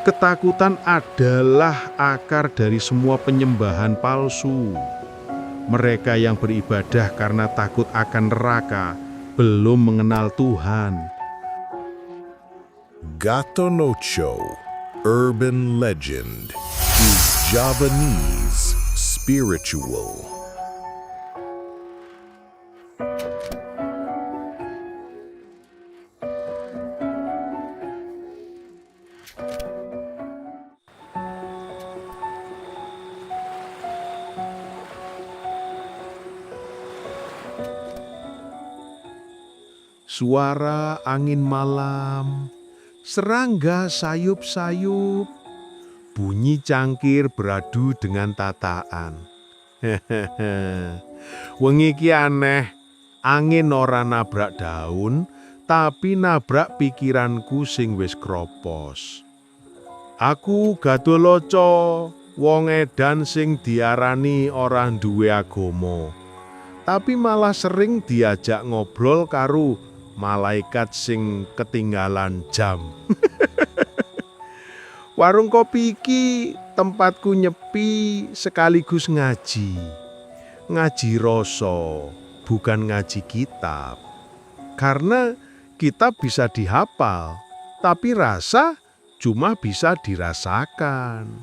Ketakutan adalah akar dari semua penyembahan palsu. Mereka yang beribadah karena takut akan neraka belum mengenal Tuhan. Gato Nocho, urban legend, is Javanese spiritual. Suara angin malam, serangga sayup-sayup, bunyi cangkir beradu dengan tataan. Hehehe. Wengi ki aneh, angin ora nabrak daun, tapi nabrak pikiranku sing wis kropos. Aku Gatholoco, wong edan sing diarani ora duwe agama, tapi malah sering diajak ngobrol karo malaikat sing ketinggalan jam. Warung kopi iki tempatku nyepi sekaligus ngaji. Ngaji rasa, bukan ngaji kitab. Karena kitab bisa dihafal, tapi rasa cuma bisa dirasakan.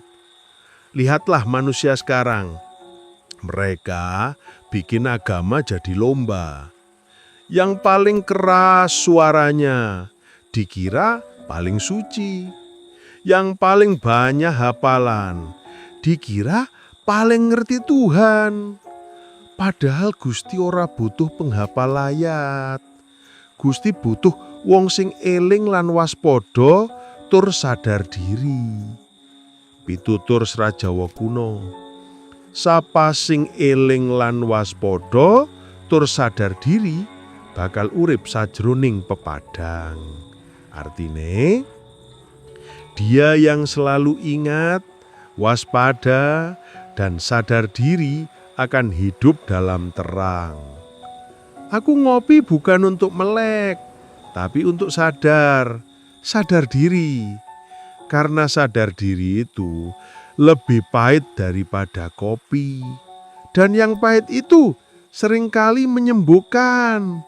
Lihatlah manusia sekarang. Mereka bikin agama jadi lomba. Yang paling keras suaranya dikira paling suci. Yang paling banyak hafalan dikira paling ngerti Tuhan. Padahal Gusti ora butuh penghafal ayat. Gusti butuh wong sing eling lan waspada tur sadar diri. Pitutur Srajawa kuno. Sapa sing eling lan waspada tur sadar diri bakal urip sajroning pepadang. Artine, dia yang selalu ingat, waspada, dan sadar diri akan hidup dalam terang. Aku ngopi bukan untuk melek, tapi untuk sadar diri. Karena sadar diri itu lebih pahit daripada kopi. Dan yang pahit itu seringkali menyembuhkan.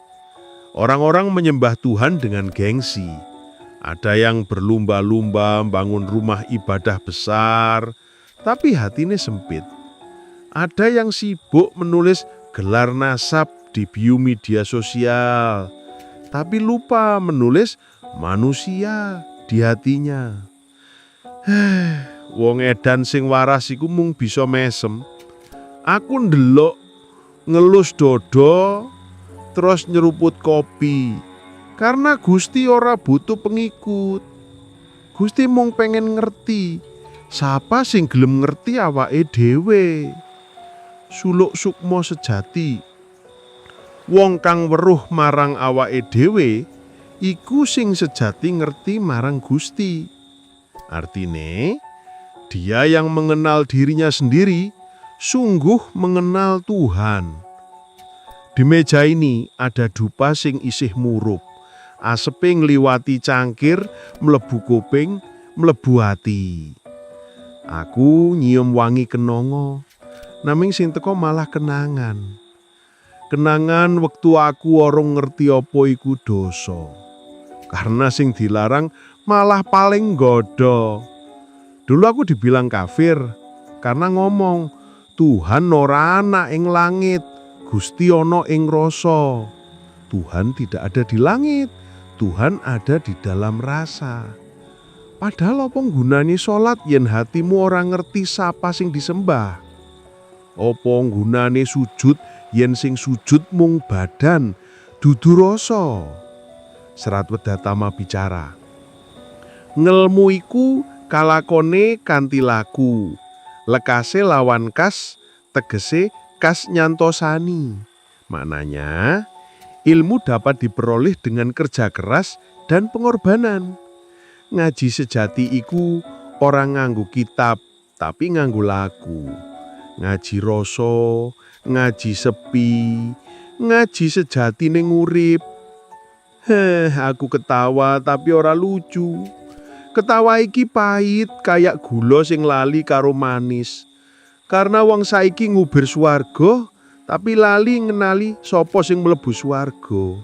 Orang-orang menyembah Tuhan dengan gengsi. Ada yang berlumba-lumba bangun rumah ibadah besar, tapi hatinya sempit. Ada yang sibuk menulis gelar nasab di bio media sosial, tapi lupa menulis manusia di hatinya. Wong edan sing waras iku mung bisa mesem. Aku ndelok ngelus dodo terus nyeruput kopi. Karena Gusti ora butuh pengikut. Gusti mung pengen ngerti. Sapa sing gelem ngerti awake dhewe. Suluk sukma sejati. Wong kang weruh marang awake dhewe iku sing sejati ngerti marang Gusti. Artine, dia yang mengenal dirinya sendiri sungguh mengenal Tuhan. Di meja ini ada dupa sing isih murup. Asepe ngliwati cangkir, mlebu kuping, mlebu ati. Aku nyium wangi kenanga, naming sing teko malah kenangan. Kenangan wektu aku orong ngerti apa iku dosa. Karena sing dilarang malah paling nggodha. Dulu aku dibilang kafir karena ngomong, Tuhan ora ana ing langit. Gusti ana ing rasa. Tuhan tidak ada di langit, Tuhan ada di dalam rasa. Padahal apa gunane salat yen hatimu ora ngerti sapa sing disembah? Apa gunane sujud yen sing sujud mung badan, dudu rasa? Serat Wedatama bicara. Ngelmu iku kalakone kanthi laku. Lekase lawan kas, tegese kas nyantosani. Maknanya, ilmu dapat diperoleh dengan kerja keras dan pengorbanan. Ngaji sejati iku orang nganggo kitab, tapi nganggo laku. Ngaji rasa, ngaji sepi, ngaji sejati ning urip. Aku ketawa tapi ora lucu. Ketawa iki pahit kayak gula sing lali karo manis. Karena wong saiki ngubir swarga, tapi lali ngenali sapa sing mlebu swarga.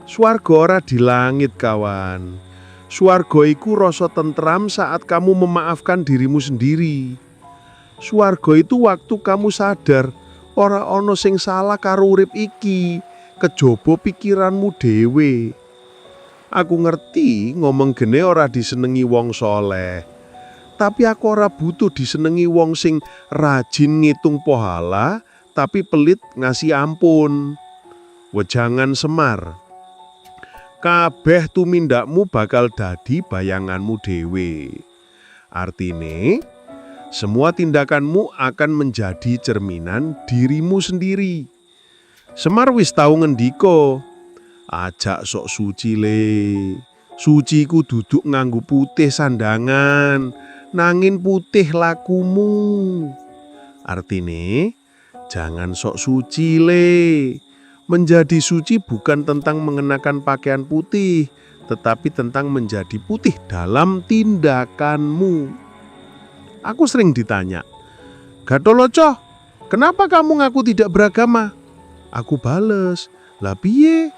Swarga ora di langit, kawan. Swarga iku rasa tentram saat kamu memaafkan dirimu sendiri. Swarga itu waktu kamu sadar ora ana sing salah karo urip iki, kejaba pikiranmu dhewe. Aku ngerti ngomong gene ora disenengi wong soleh. Tapi aku ora butuh disenengi wong sing rajin ngitung pahala tapi pelit ngasih ampun. Wejangan Semar. Kabeh tumindakmu bakal dadi bayanganmu dhewe. Artine, semua tindakanmu akan menjadi cerminan dirimu sendiri. Semar wis tau ngendika, ajak sok suci le. Suci ku duduk nganggo putih sandangan, nangin putih lakumu. Artine, jangan sok suci le. Menjadi suci bukan tentang mengenakan pakaian putih, tetapi tentang menjadi putih dalam tindakanmu. Aku sering ditanya, Gatholoco, kenapa kamu ngaku tidak beragama? Aku bales, lah piye?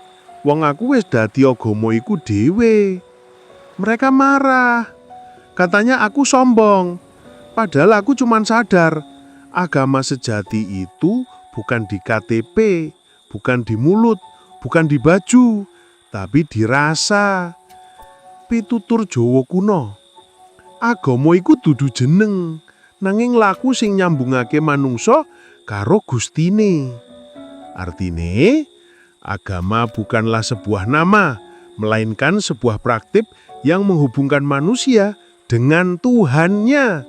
Wong aku wis dadi agama iku dhewe. Mereka marah. Katanya aku sombong. Padahal aku cuman sadar, agama sejati itu bukan di KTP, bukan di mulut, bukan di baju, tapi di rasa. Pitutur Jawa kuno. Agama iku dudu jeneng, nanging laku sing nyambungake manungsa karo Gustine. Artine, agama bukanlah sebuah nama, melainkan sebuah praktik yang menghubungkan manusia dengan Tuhannya.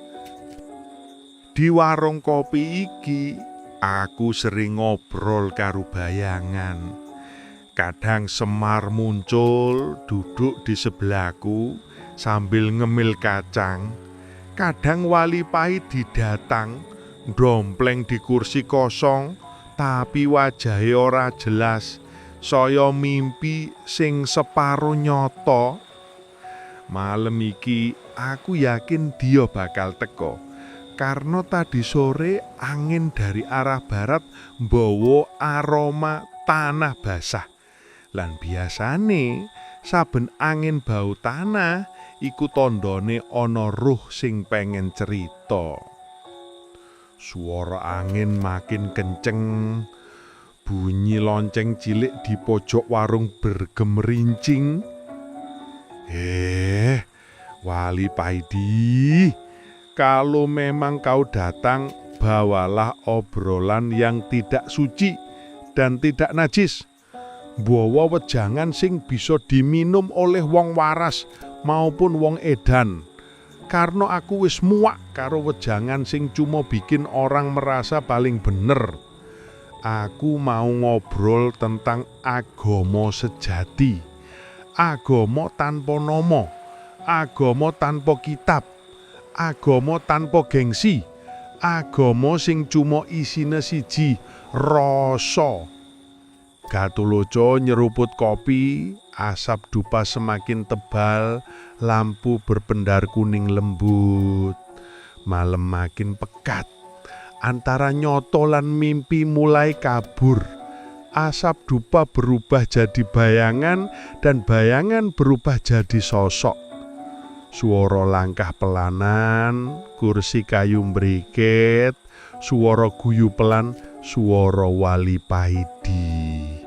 Di warung kopi iki, aku sering ngobrol karo bayangan. Kadang Semar muncul duduk di sebelahku sambil ngemil kacang. Kadang Wali Pahidi datang ndompleng di kursi kosong, tapi wajahe ora jelas, saya mimpi sing separo nyata. Malam iki aku yakin dia bakal teko, karena tadi sore angin dari arah barat mbawa aroma tanah basah. Lan biasane saben angin bau tanah iku tandane ana ruh sing pengen cerita. Suara angin makin kenceng, bunyi lonceng cilik di pojok warung bergemerincing. Wali Pahidi, kalau memang kau datang, bawalah obrolan yang tidak suci dan tidak najis. Bawa wejangan sing bisa diminum oleh wong waras maupun wong edan. Karena aku wis muak karo wejangan sing cuma bikin orang merasa paling bener. Aku mau ngobrol tentang agama sejati. Agama tanpa nama, agama tanpa kitab, agama tanpa gengsi, agama sing cuma isine siji, rasa. Gatholoco nyeruput kopi, asap dupa semakin tebal, lampu berpendar kuning lembut. Malam makin pekat, antara nyoto lan mimpi mulai kabur. Asap dupa berubah jadi bayangan dan bayangan berubah jadi sosok. Suara langkah pelanan, kursi kayu mriket, suara guyu pelan, suara Wali Pahidi.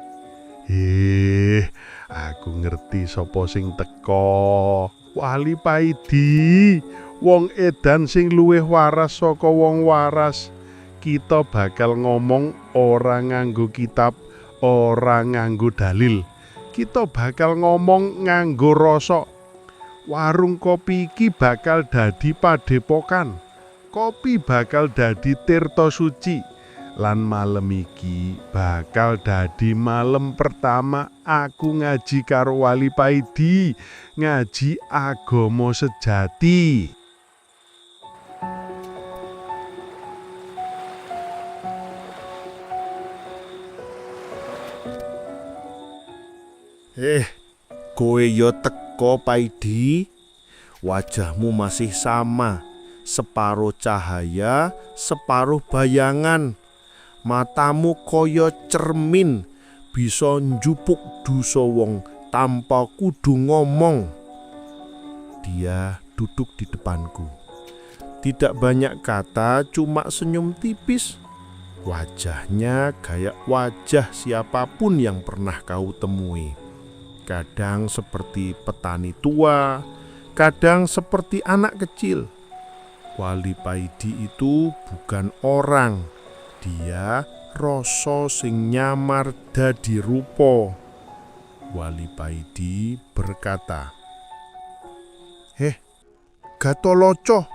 Aku ngerti sapa sing teko. Wali Pahidi, wong edan sing luwih waras saka wong waras. Kita bakal ngomong ora nganggo kitab, ora nganggo dalil. Kita bakal ngomong nganggo rasa. Warung kopi iki bakal dadi padepokan. Kopi bakal dadi tirta suci. Lan malam iki bakal dadi malam pertama aku ngaji karo Wali Pahidi, ngaji agama sejati. Kowe yo teko Pahidi. Wajahmu masih sama, separuh cahaya, separuh bayangan. Matamu koyo cermin, bisa njupuk dosa wong tanpa kudu ngomong. Dia duduk di depanku. Tidak banyak kata, cuma senyum tipis. Wajahnya kayak wajah siapapun yang pernah kau temui. Kadang seperti petani tua, kadang seperti anak kecil. Wali Paidi itu bukan orang. Dia rasa sing nyamar dadi rupa. Wali Paidi berkata, Gatoloco,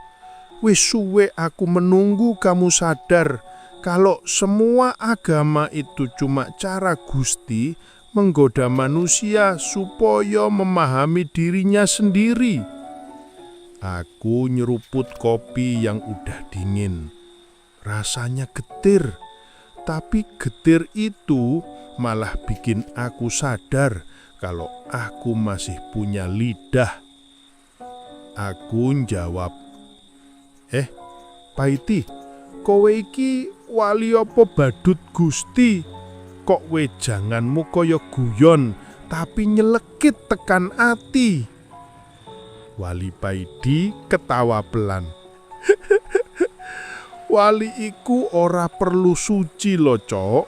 wis suwe aku menunggu kamu sadar kalau semua agama itu cuma cara Gusti menggoda manusia supaya memahami dirinya sendiri. Aku nyeruput kopi yang udah dingin. Rasanya getir, tapi getir itu malah bikin aku sadar kalau aku masih punya lidah. Aku njawab, Paidi, kowe iki wali apa badut Gusti? Kok wejanganmu kaya guyon, tapi nyelekit tekan ati. Wali Paidi ketawa pelan. Wali iku ora perlu suci lo, Cok.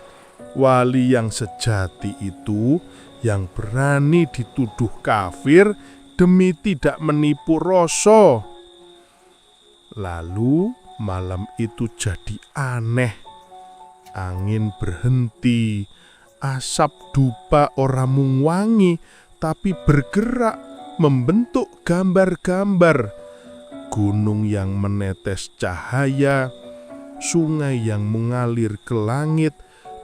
Wali yang sejati itu yang berani dituduh kafir demi tidak menipu rasa. Lalu malam itu jadi aneh. Angin berhenti, asap dupa ora mung wangi, tapi bergerak membentuk gambar-gambar. Gunung yang menetes cahaya, sungai yang mengalir ke langit,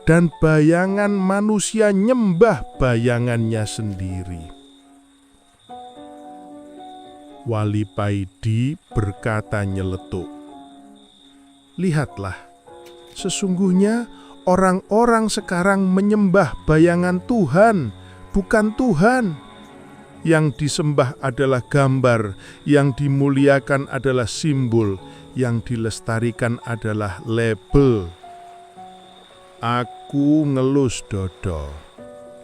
dan bayangan manusia nyembah bayangannya sendiri. Wali Paidi berkata nyeletuk, lihatlah, sesungguhnya orang-orang sekarang menyembah bayangan Tuhan, bukan Tuhan. Yang disembah adalah gambar, yang dimuliakan adalah simbol, yang dilestarikan adalah label. Aku ngelus dodo.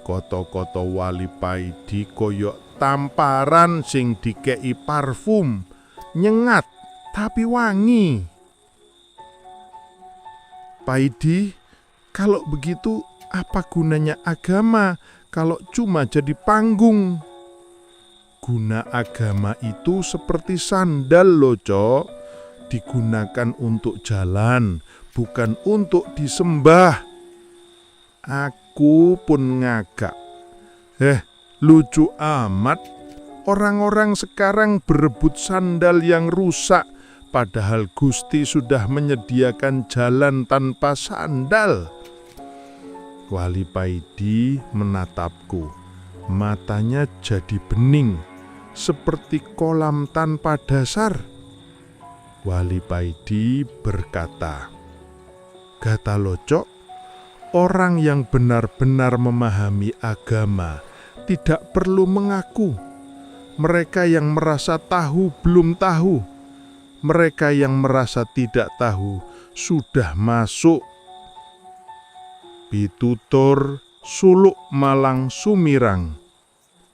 Koto-koto Wali Paidi koyok tamparan sing dikei parfum, nyengat tapi wangi. Paidi, kalau begitu apa gunanya agama kalau cuma jadi panggung? Guna agama itu seperti sandal loh, Cok. Digunakan untuk jalan, bukan untuk disembah. Aku pun ngagak. Lucu amat. Orang-orang sekarang berebut sandal yang rusak, padahal Gusti sudah menyediakan jalan tanpa sandal. Wali Paidi menatapku. Matanya jadi bening, seperti kolam tanpa dasar. Wali Paidi berkata, Gataloco, orang yang benar-benar memahami agama tidak perlu mengaku. Mereka yang merasa tahu belum tahu. Mereka yang merasa tidak tahu sudah masuk. Pitutur suluk malang sumirang.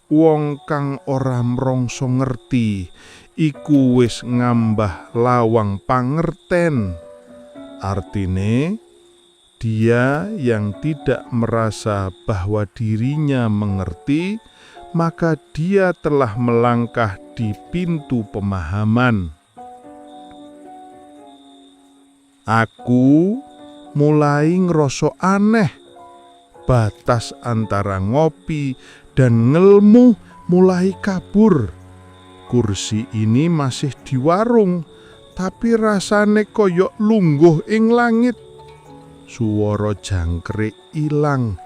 Wong kang ora mrongso ngerti, iku wis ngambah lawang pangerten. Artine, dia yang tidak merasa bahwa dirinya mengerti, maka dia telah melangkah di pintu pemahaman. Aku mulai ngerasa aneh. Batas antara ngopi dan ngelmu mulai kabur. Kursi ini masih di warung, tapi rasane koyok lungguh ing langit. Suara jangkrik ilang,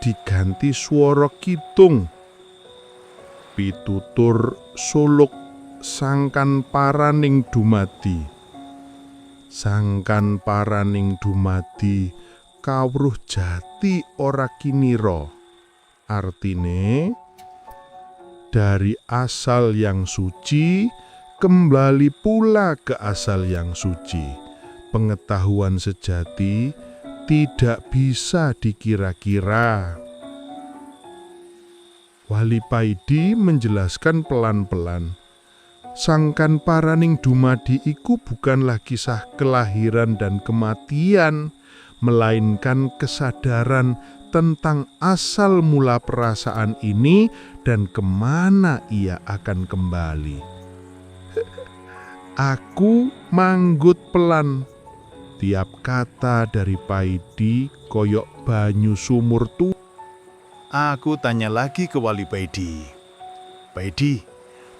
diganti suara kidung. Pitutur suluk sangkan paraning dumadi. Sangkan paraning dumadi, kawruh jati ora kinira. Artine, dari asal yang suci kembali pula ke asal yang suci. Pengetahuan sejati tidak bisa dikira-kira. Wali Paidi menjelaskan pelan-pelan. Sangkan paraning dumadi iku bukanlah kisah kelahiran dan kematian, melainkan kesadaran tentang asal mula perasaan ini dan kemana ia akan kembali. Aku manggut pelan. Tiap kata dari Paidi koyok banyu sumur tu. Aku tanya lagi ke Wali Paidi. Paidi,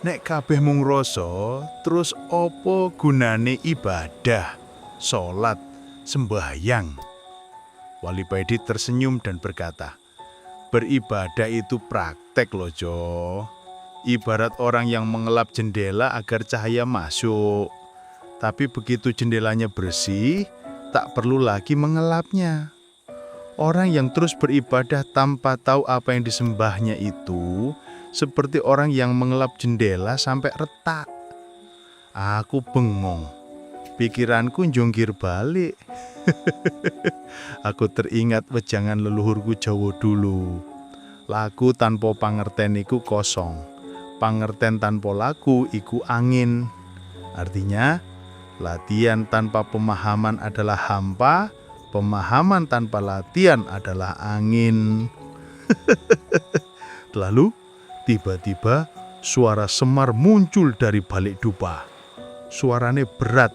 nek kabeh mung rasa, terus opo gunane ibadah, salat, sembahyang? Wali Paidi tersenyum dan berkata, beribadah itu praktek loh, Jo. Ibarat orang yang mengelap jendela agar cahaya masuk. Tapi begitu jendelanya bersih, tak perlu lagi mengelapnya. Orang yang terus beribadah tanpa tahu apa yang disembahnya itu seperti orang yang mengelap jendela sampai retak. Aku bengong, pikiranku jongkir balik. Aku teringat wejangan leluhurku Jawa dulu. Laku tanpa pangerten iku kosong, pangerten tanpa laku iku angin. Artinya, latihan tanpa pemahaman adalah hampa, pemahaman tanpa latihan adalah angin. Lalu, tiba-tiba suara Semar muncul dari balik dupa. Suarane berat,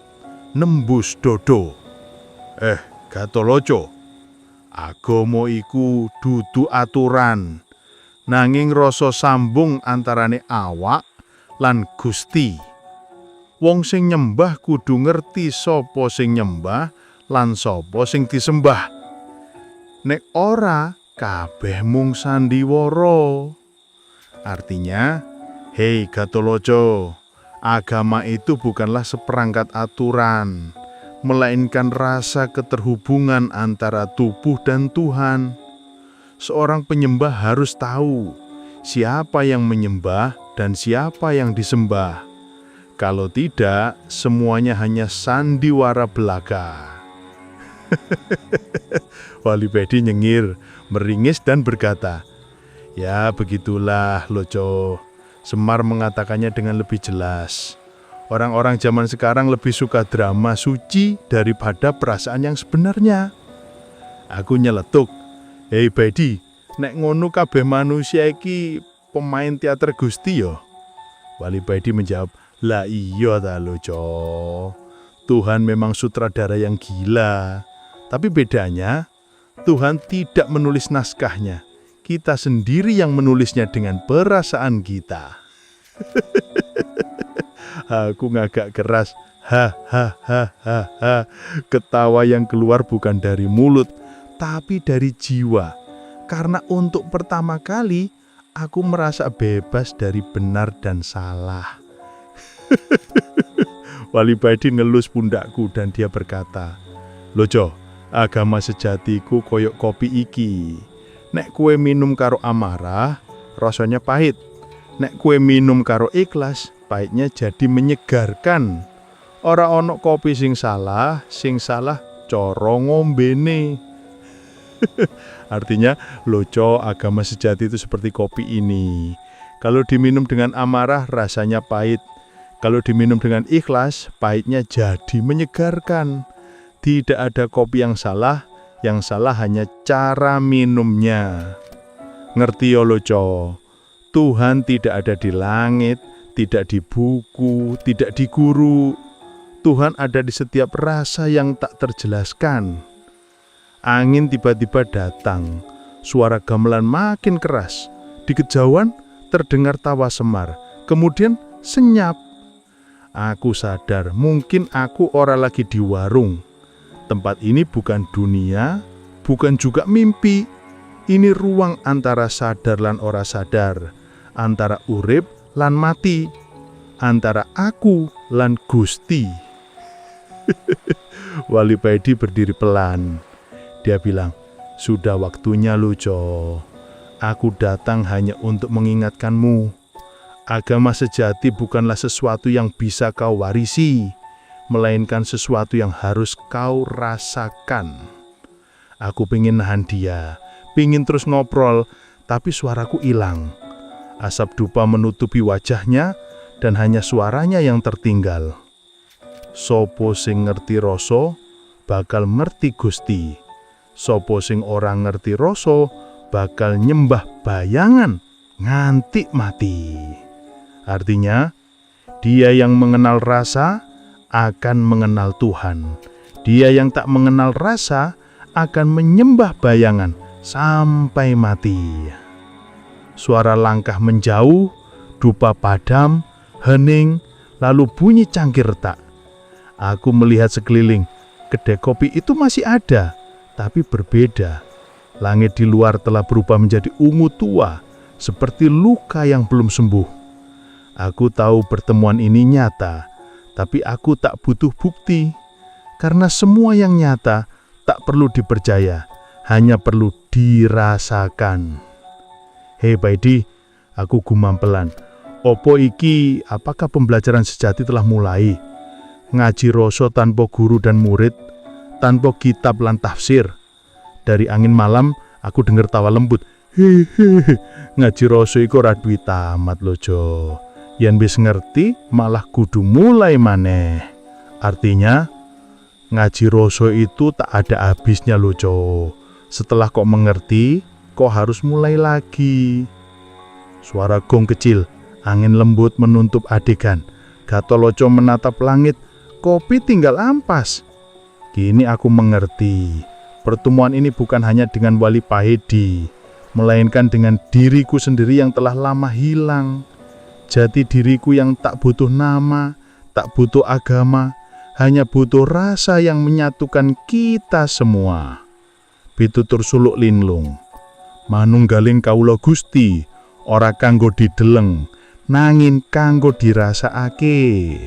nembus dodo. Gatoloco, agama iku dudu aturan, nanging rasa sambung antarane awak lan Gusti. Wong sing nyembah kudu ngerti sapa sing nyembah lan sapa sing disembah. Nek ora, kabeh mung sandiwara. Artinya, hei Gatoloco, agama itu bukanlah seperangkat aturan, melainkan rasa keterhubungan antara tubuh dan Tuhan. Seorang penyembah harus tahu siapa yang menyembah dan siapa yang disembah. Kalau tidak, semuanya hanya sandiwara belaka. Wali Paidi nyengir, meringis dan berkata, ya begitulah Loco. Semar mengatakannya dengan lebih jelas. Orang-orang zaman sekarang lebih suka drama suci daripada perasaan yang sebenarnya. Aku nyeletuk, hei Paidi, nek ngono kabeh manusia iki pemain teater Gusti yo. Wali Paidi menjawab, lah iya ta Loco. Tuhan memang sutradara yang gila. Tapi bedanya, Tuhan tidak menulis naskahnya. Kita sendiri yang menulisnya dengan perasaan kita. Aku ngagak keras. Ha. Ketawa yang keluar bukan dari mulut, tapi dari jiwa. Karena untuk pertama kali, aku merasa bebas dari benar dan salah. Wali Paidi ngelus pundakku dan dia berkata, Lojo, agama sejatiku koyok kopi iki. Nek kue minum karo amarah, rasanya pahit. Nek kue minum karo ikhlas, pahitnya jadi menyegarkan. Ora ono kopi sing salah cara ngombene. Artinya, Lojo, agama sejati itu seperti kopi ini. Kalau diminum dengan amarah, rasanya pahit. Kalau diminum dengan ikhlas, pahitnya jadi menyegarkan. Tidak ada kopi yang salah hanya cara minumnya. Ngerti ya Loco? Tuhan tidak ada di langit, tidak di buku, tidak di guru. Tuhan ada di setiap rasa yang tak terjelaskan. Angin tiba-tiba datang, suara gamelan makin keras. Di kejauhan terdengar tawa Semar, kemudian senyap. Aku sadar mungkin aku ora lagi di warung. Tempat ini bukan dunia, bukan juga mimpi. Ini ruang antara sadar lan ora sadar, antara urip lan mati, antara aku lan Gusti. Wali Paidi berdiri pelan. Dia bilang, sudah waktunya Lojo. Aku datang hanya untuk mengingatkanmu. Agama sejati bukanlah sesuatu yang bisa kau warisi, melainkan sesuatu yang harus kau rasakan. Aku pingin nahan dia, pingin terus ngobrol, tapi suaraku hilang. Asap dupa menutupi wajahnya dan hanya suaranya yang tertinggal. Sopo sing ngerti rasa, bakal ngerti Gusti. Sopo sing orang ngerti rasa, bakal nyembah bayangan nganti mati. Artinya, dia yang mengenal rasa akan mengenal Tuhan. Dia yang tak mengenal rasa akan menyembah bayangan sampai mati. Suara langkah menjauh, dupa padam, hening, lalu bunyi cangkir retak. Aku melihat sekeliling, kedai kopi itu masih ada, tapi berbeda. Langit di luar telah berubah menjadi ungu tua, seperti luka yang belum sembuh. Aku tahu pertemuan ini nyata, tapi aku tak butuh bukti, karena semua yang nyata tak perlu dipercaya, hanya perlu dirasakan. Hei Paidi, aku gumam pelan. Opo iki, apakah pembelajaran sejati telah mulai? Ngaji rasa tanpa guru dan murid, tanpa kitab lan tafsir. Dari angin malam, aku dengar tawa lembut. Hehehe, ngaji rasa iku ora duwe tamat lho, Jo. Yen wis ngerti, malah kudu mulai maneh. Artinya, ngaji rasa itu tak ada habisnya lho, Jo. Setelah kok mengerti, kok harus mulai lagi. Suara gong kecil, angin lembut menutup adegan. Gatoloco menatap langit, kopi tinggal ampas. Kini aku mengerti, pertemuan ini bukan hanya dengan Wali Pahidi, melainkan dengan diriku sendiri yang telah lama hilang. Jati diriku yang tak butuh nama, tak butuh agama, hanya butuh rasa yang menyatukan kita semua. Pitutur suluk linlung. Manunggaling kawula Gusti, ora kanggo dideleng, nanging kanggo dirasakake.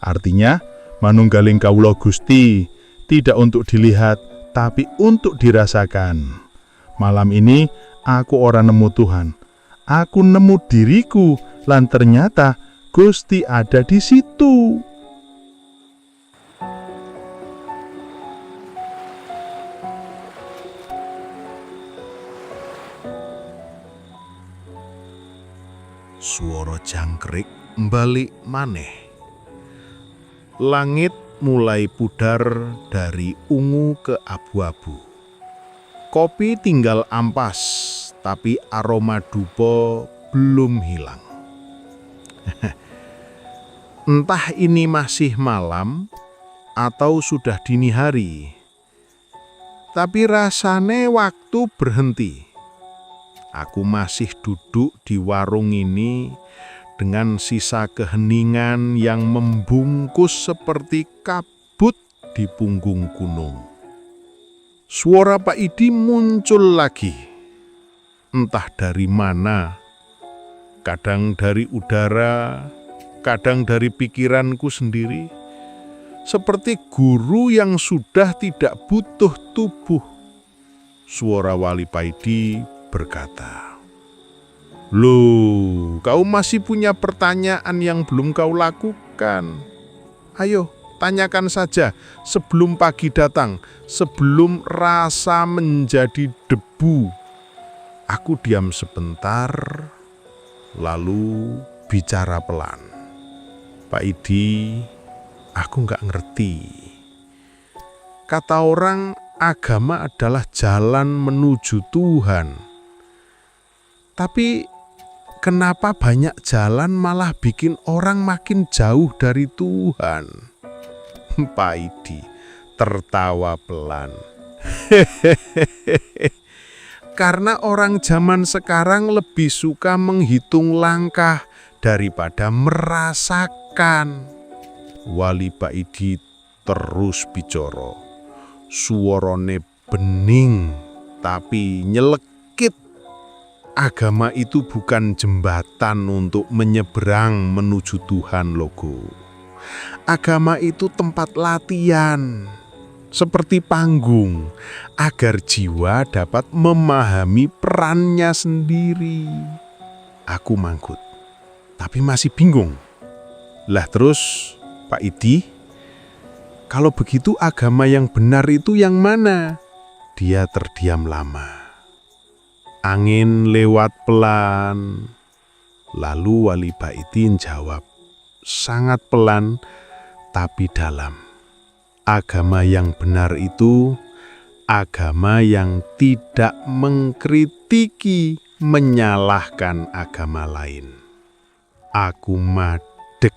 Artinya, manunggaling kawula Gusti tidak untuk dilihat, tapi untuk dirasakan. Malam ini aku ora nemu Tuhan, aku nemu diriku, lan ternyata Gusti ada di situ. Suara jangkrik mbalik maneh. Langit mulai pudar dari ungu ke abu-abu. Kopi tinggal ampas, tapi aroma dupa belum hilang. Entah ini masih malam atau sudah dini hari, tapi rasane waktu berhenti. Aku masih duduk di warung ini dengan sisa keheningan yang membungkus seperti kabut di punggung gunung. Suara Pak Idi muncul lagi, entah dari mana, kadang dari udara, kadang dari pikiranku sendiri, seperti guru yang sudah tidak butuh tubuh. Suara Wali Paidi berkata, "Loh, kau masih punya pertanyaan yang belum kau lakukan. Ayo, tanyakan saja sebelum pagi datang, sebelum rasa menjadi debu." Aku diam sebentar, lalu bicara pelan. "Pak Idi, aku nggak ngerti. Kata orang, agama adalah jalan menuju Tuhan. Tapi kenapa banyak jalan malah bikin orang makin jauh dari Tuhan?" Pak Idi tertawa pelan. Karena orang zaman sekarang lebih suka menghitung langkah daripada merasakan. Wali Pak Idi terus bicara. Suarane bening tapi nyelekit. Agama itu bukan jembatan untuk menyeberang menuju Tuhan, logo. Agama itu tempat latihan, seperti panggung, agar jiwa dapat memahami perannya sendiri. Aku manggut. tapi masih bingung. Lah terus, Pak Idi, kalau begitu agama yang benar itu yang mana? Dia terdiam lama. Angin lewat pelan. Lalu Wali Baidin jawab, sangat pelan tapi dalam. Agama yang benar itu agama yang tidak mengkritiki, menyalahkan agama lain. Aku madeg.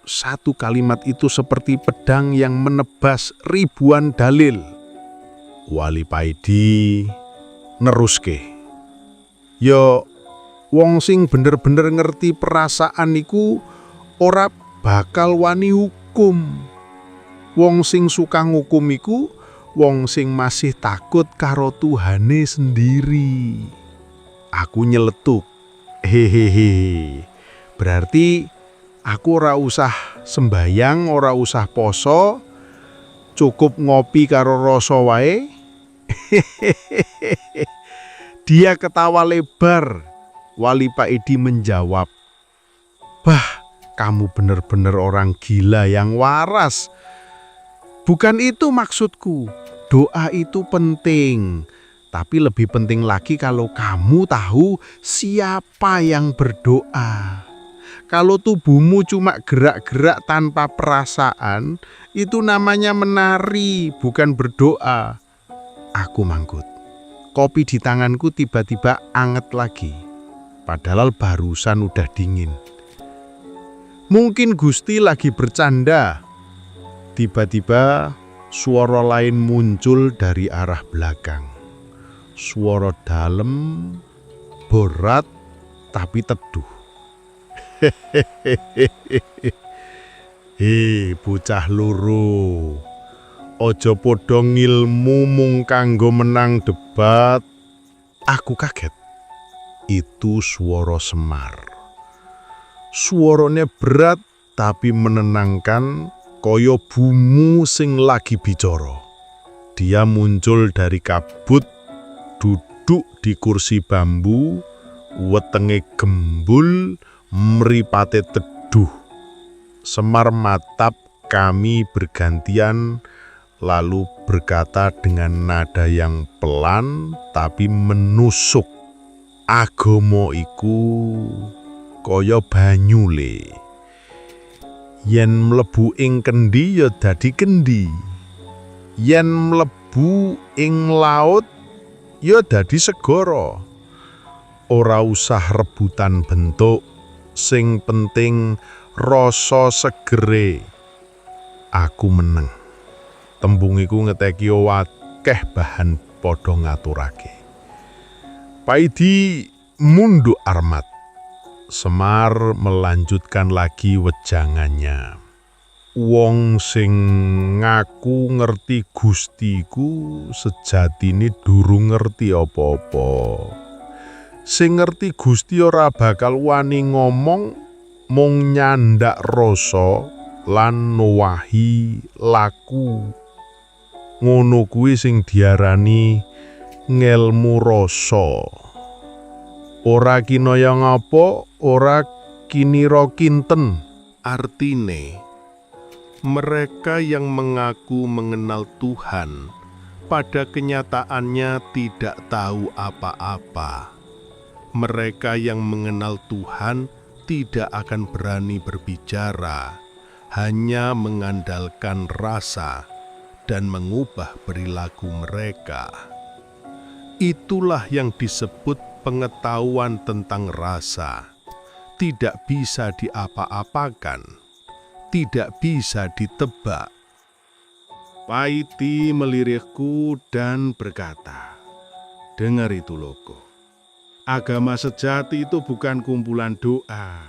Satu kalimat itu seperti pedang yang menebas ribuan dalil. Wali Paidi neruske. Yo, wong sing bener-bener ngerti perasaan iku ora bakal wani hukum. Wong sing suka ngukum iku wong sing masih takut karo Tuhane sendiri. Aku nyeletuk. Hehehe. Berarti aku ora usah sembayang, ora usah poso, cukup ngopi karo rasa wae. Dia ketawa lebar. Wali Paidi menjawab, "Bah, kamu benar-benar orang gila yang waras. Bukan itu maksudku. Doa itu penting. Tapi lebih penting lagi kalau kamu tahu siapa yang berdoa. Kalau tubuhmu cuma gerak-gerak tanpa perasaan, itu namanya menari, bukan berdoa." Aku manggut. Kopi di tanganku tiba-tiba anget lagi. Padahal barusan udah dingin. Mungkin Gusti lagi bercanda. Tiba-tiba suara lain muncul dari arah belakang. Suara dalam, berat, tapi teduh. Hei, bocah loro. Ojo podo ngilmu mung kanggo menang debat. Aku kaget. Itu suara Semar. Suaranya berat tapi menenangkan, koyo bumu sing lagi bicara. Dia muncul dari kabut, duduk di kursi bambu, wetenge gembul, mripate teduh. Semar matap kami bergantian, lalu berkata dengan nada yang pelan tapi menusuk. Agama iku kaya banyu le. Yen mlebu ing kendi ya dadi kendi. Yen mlebu ing laut ya dadi segara. Ora usah rebutan bentuk, sing penting rasa segere. Aku meneng. Tembung iku ngeteki akeh bahan padha ngaturake. Paidi munduk armat. Semar melanjutkan lagi wejangannya. Wong sing ngaku ngerti Gustiku sejatine durung ngerti apa-apa. Sing ngerti Gusti ora bakal wani ngomong, mung nyandak rasa lan nuwahi laku. Ngono kuwi sing diarani ngelmu rasa. Ora kinaya ngapa, ora kinira kinten. Artine, mereka yang mengaku mengenal Tuhan pada kenyataannya tidak tahu apa-apa. Mereka yang mengenal Tuhan tidak akan berani berbicara, hanya mengandalkan rasa dan mengubah perilaku mereka. Itulah yang disebut pengetahuan tentang rasa. Tidak bisa diapa-apakan, tidak bisa ditebak. Paidi melirikku dan berkata, "Dengar itu logo. Agama sejati itu bukan kumpulan doa,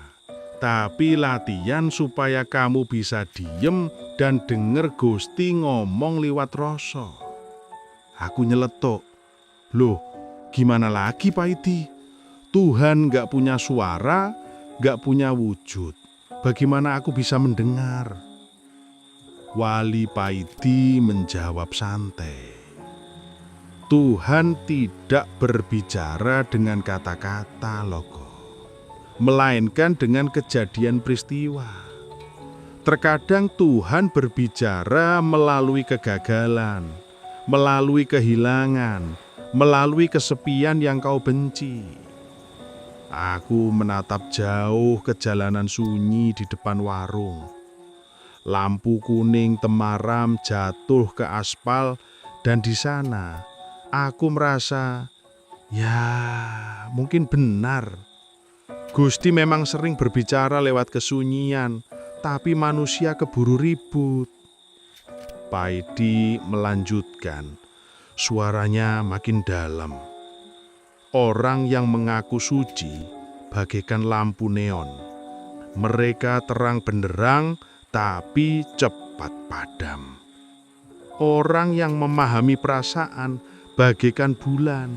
tapi latihan supaya kamu bisa diem dan denger Gusti ngomong liwat rasa." Aku nyeletuk, "Loh, gimana lagi Paidi? Tuhan gak punya suara, gak punya wujud. Bagaimana aku bisa mendengar?" Wali Paidi menjawab santai, "Tuhan tidak berbicara dengan kata-kata logo. melainkan dengan kejadian peristiwa. Terkadang Tuhan berbicara melalui kegagalan, melalui kehilangan, melalui kesepian yang kau benci. Aku menatap jauh ke jalanan sunyi di depan warung. Lampu kuning temaram jatuh ke aspal dan di sana aku merasa, ya mungkin benar. Gusti memang sering berbicara lewat kesunyian, tapi manusia keburu ribut. Paidi melanjutkan, suaranya makin dalam. Orang yang mengaku suci bagaikan lampu neon. Mereka terang benderang tapi cepat padam. Orang yang memahami perasaan bagaikan bulan.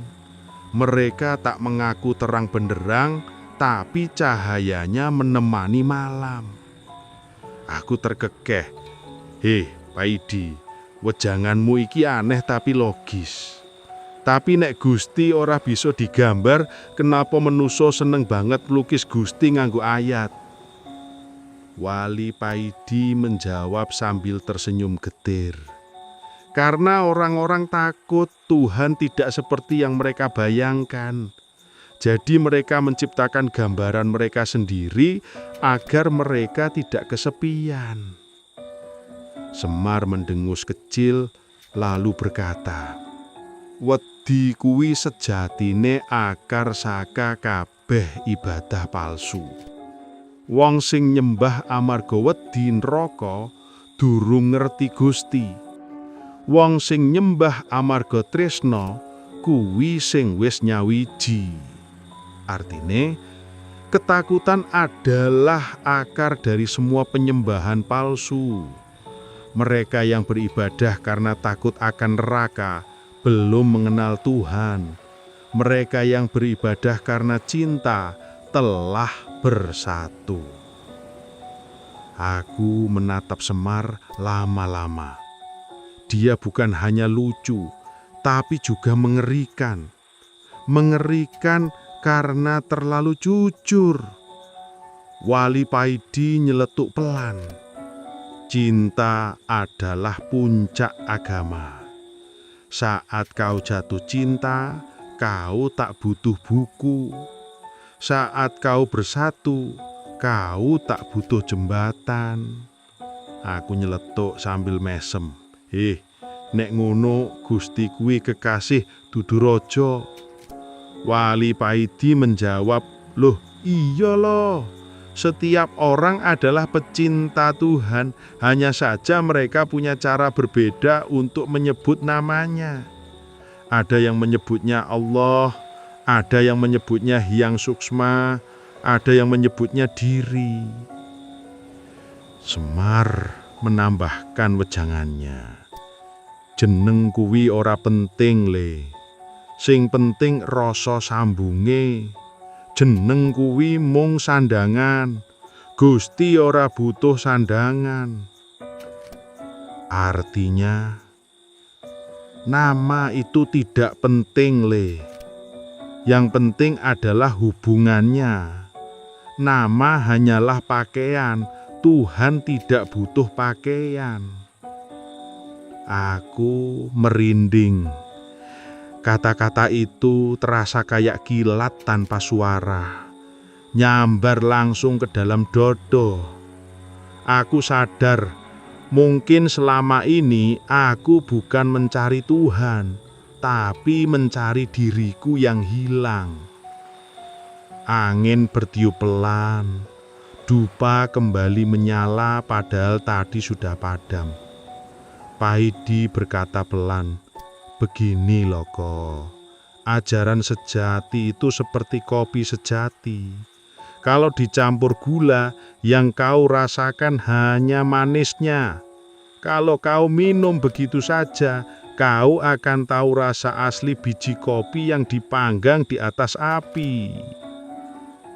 Mereka tak mengaku terang benderang tapi cahayanya menemani malam. Aku terkekeh. Paidi, wejanganmu iki aneh tapi logis. Tapi nek Gusti ora bisa digambar, kenapa menuso seneng banget melukis Gusti nganggo ayat? Wali Paidi menjawab sambil tersenyum getir. Karena orang-orang takut Tuhan tidak seperti yang mereka bayangkan. Jadi mereka menciptakan gambaran mereka sendiri agar mereka tidak kesepian. Semar mendengus kecil lalu berkata, wedi kuwi sejatine akar saka kabeh ibadah palsu. Wong sing nyembah amarga wedi neraka durung ngerti Gusti. Wong sing nyembah amarga tresna kuwi sing wis nyawiji. Artine, ketakutan adalah akar dari semua penyembahan palsu. Mereka yang beribadah karena takut akan neraka belum mengenal Tuhan. Mereka yang beribadah karena cinta telah bersatu. Aku menatap Semar lama-lama. Dia bukan hanya lucu, tapi juga mengerikan. Mengerikan karena terlalu jujur. Wali Paidi nyeletuk pelan. Cinta adalah puncak agama. Saat kau jatuh cinta, kau tak butuh buku. Saat kau bersatu, kau tak butuh jembatan. Aku nyeletuk sambil mesem. Nek ngono Gusti kuwi kekasih dudu raja. Wali Paidi menjawab, loh iya loh. Setiap orang adalah pecinta Tuhan, hanya saja mereka punya cara berbeda untuk menyebut namanya. Ada yang menyebutnya Allah, ada yang menyebutnya Hyang Suksma, ada yang menyebutnya diri. Semar menambahkan wejangannya. Jeneng kuwi ora penting le. Sing penting rasa sambunge. Jeneng kuwi mung sandangan. Gusti ora butuh sandangan. Artinya, nama itu tidak penting le. Yang penting adalah hubungannya. Nama hanyalah pakaian. Tuhan tidak butuh pakaian. Aku merinding. Kata-kata itu terasa kayak kilat tanpa suara, nyambar langsung ke dalam dodo. Aku sadar, mungkin selama ini aku bukan mencari Tuhan, tapi mencari diriku yang hilang. Angin bertiup pelan, dupa kembali menyala padahal tadi sudah padam. Paidi berkata pelan, begini loh kok, ajaran sejati itu seperti kopi sejati. Kalau dicampur gula, yang kau rasakan hanya manisnya. Kalau kau minum begitu saja, kau akan tahu rasa asli biji kopi yang dipanggang di atas api.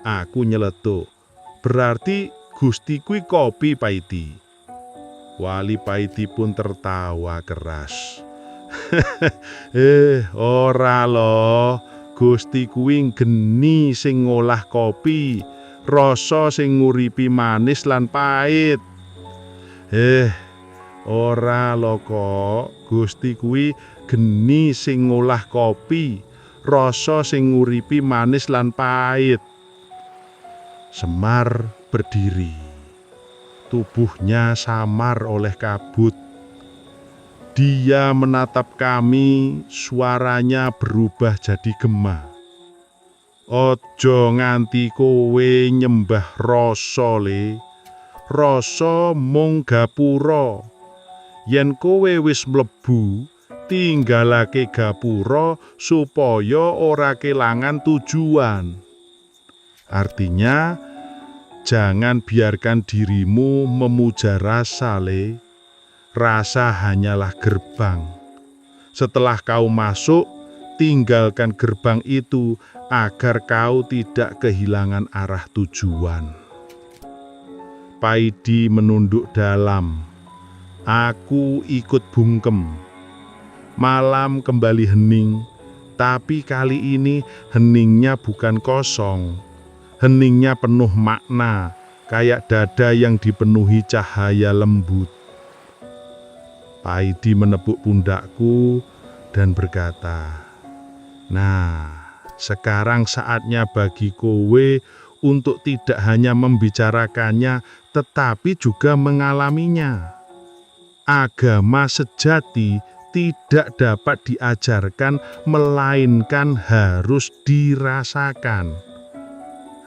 Aku nyeletuk, berarti Gusti kui kopi Paidi. Wali Paidi pun tertawa keras. Ora loh, Gusti kuwi geni sing ngolah kopi. rasa sing nguripi manis lan pait. Ora lho kok, Gusti kuwi geni sing ngolah kopi, rasa sing nguripi manis lan pait. Semar berdiri. Tubuhnya samar oleh kabut. Dia menatap kami, suaranya berubah jadi gema. Ojo nganti kowe nyembah rasa le. Rasa mung gapura. Yen kowe wis mlebu, tinggalake gapura supaya ora kelangan tujuan. Artinya, jangan biarkan dirimu memuja rasa le. Rasa hanyalah gerbang. Setelah kau masuk, tinggalkan gerbang itu agar kau tidak kehilangan arah tujuan. Paidi menunduk dalam. Aku ikut bungkem. Malam kembali hening, tapi kali ini heningnya bukan kosong. Heningnya penuh makna, kayak dada yang dipenuhi cahaya lembut. Paidi menepuk pundakku dan berkata, "Nah, sekarang saatnya bagi kowe untuk tidak hanya membicarakannya, tetapi juga mengalaminya. Agama sejati tidak dapat diajarkan, melainkan harus dirasakan."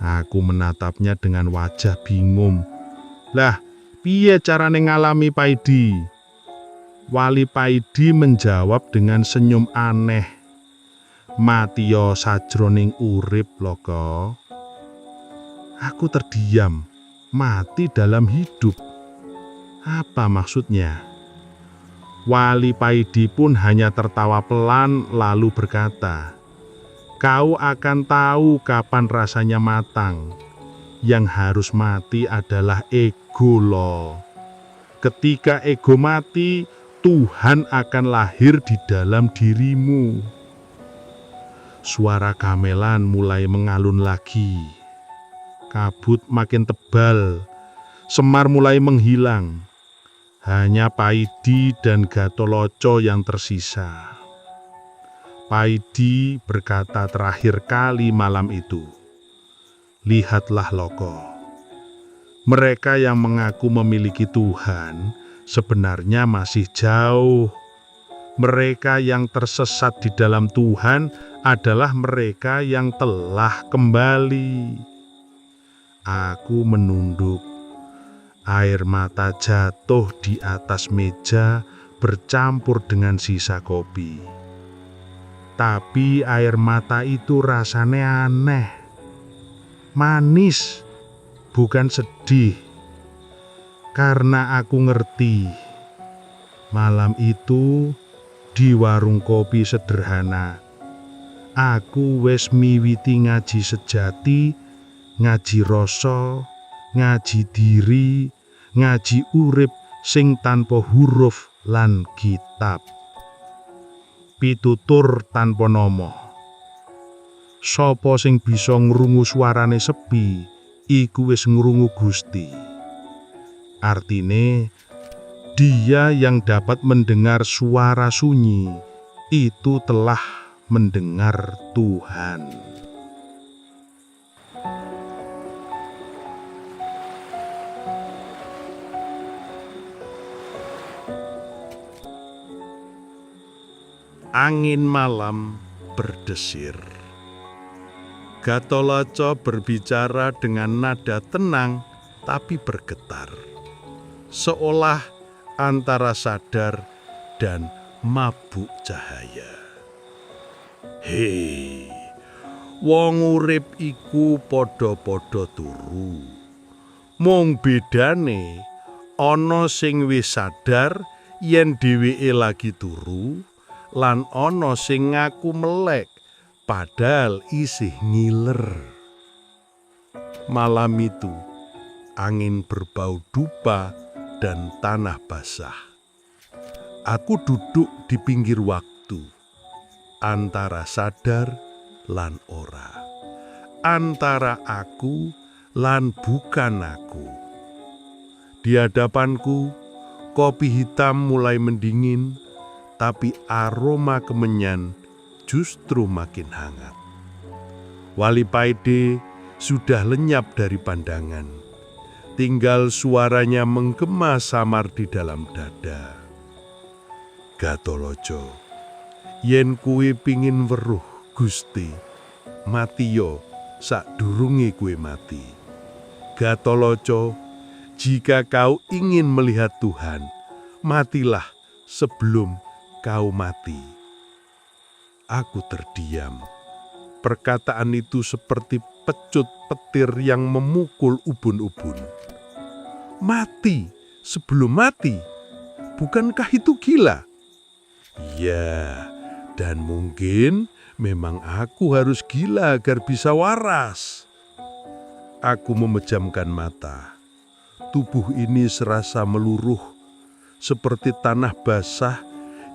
Aku menatapnya dengan wajah bingung. "Lah, piye carane ngalami, Paidi?" Wali Paidi menjawab dengan senyum aneh. "Matiya sajroning urip loko." Aku terdiam. Mati dalam hidup. Apa maksudnya? Wali Paidi pun hanya tertawa pelan lalu berkata, "Kau akan tahu kapan rasanya matang. Yang harus mati adalah ego loh. Ketika ego mati, Tuhan akan lahir di dalam dirimu." Suara gamelan mulai mengalun lagi. Kabut makin tebal. Semar mulai menghilang. Hanya Paidi dan Gatoloco yang tersisa. Paidi berkata terakhir kali malam itu, "Lihatlah Loko, mereka yang mengaku memiliki Tuhan sebenarnya masih jauh. Mereka yang tersesat di dalam Tuhan adalah mereka yang telah kembali." Aku menunduk. Air mata jatuh di atas meja bercampur dengan sisa kopi. Tapi air mata itu rasanya aneh. Manis, bukan sedih. Karena aku ngerti, malam itu di warung kopi sederhana, aku wis miwiti ngaji sejati, ngaji rasa, ngaji diri, ngaji urip sing tanpa huruf lan kitab. Pitutur tanpa nama. Sapa sing bisa ngrungu suarane sepi, iku wis ngrungu Gusti. Artine, dia yang dapat mendengar suara sunyi, itu telah mendengar Tuhan. Angin malam berdesir. Gatoloco berbicara dengan nada tenang tapi bergetar, seolah antara sadar dan mabuk cahaya. "Hei, wong urip iku padha-padha turu. Mung bedane ana sing wis sadar yen dheweke lagi turu, lan ana sing ngaku melek padahal isih ngiler." Malam itu angin berbau dupa dan tanah basah. Aku duduk di pinggir waktu, antara sadar lan ora, antara aku lan bukan aku. Di hadapanku, kopi hitam mulai mendingin, tapi aroma kemenyan justru makin hangat. Wali Paide sudah lenyap dari pandangan. Tinggal suaranya menggema samar di dalam dada. Gatolojo, yen kuwi pingin weruh Gusti, mati yo sakdurunge kuwi mati. Gatolojo, jika kau ingin melihat Tuhan, matilah sebelum kau mati. Aku terdiam. Perkataan itu seperti pecut petir yang memukul ubun-ubun. Mati sebelum mati, bukankah itu gila? Ya, dan mungkin memang aku harus gila agar bisa waras. Aku memejamkan mata. Tubuh ini serasa meluruh, seperti tanah basah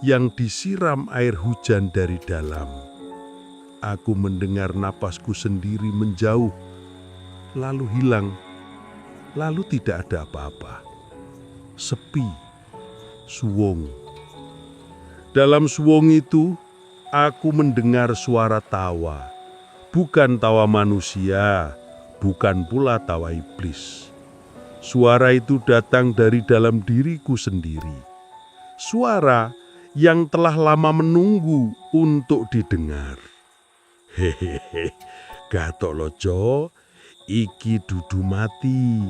yang disiram air hujan dari dalam. Aku mendengar napasku sendiri menjauh, lalu hilang, lalu tidak ada apa-apa. Sepi, suwung. Dalam suwung itu, aku mendengar suara tawa. Bukan tawa manusia, bukan pula tawa iblis. Suara itu datang dari dalam diriku sendiri. Suara yang telah lama menunggu untuk didengar. Hehehe, Gatolojo, iki dudu mati.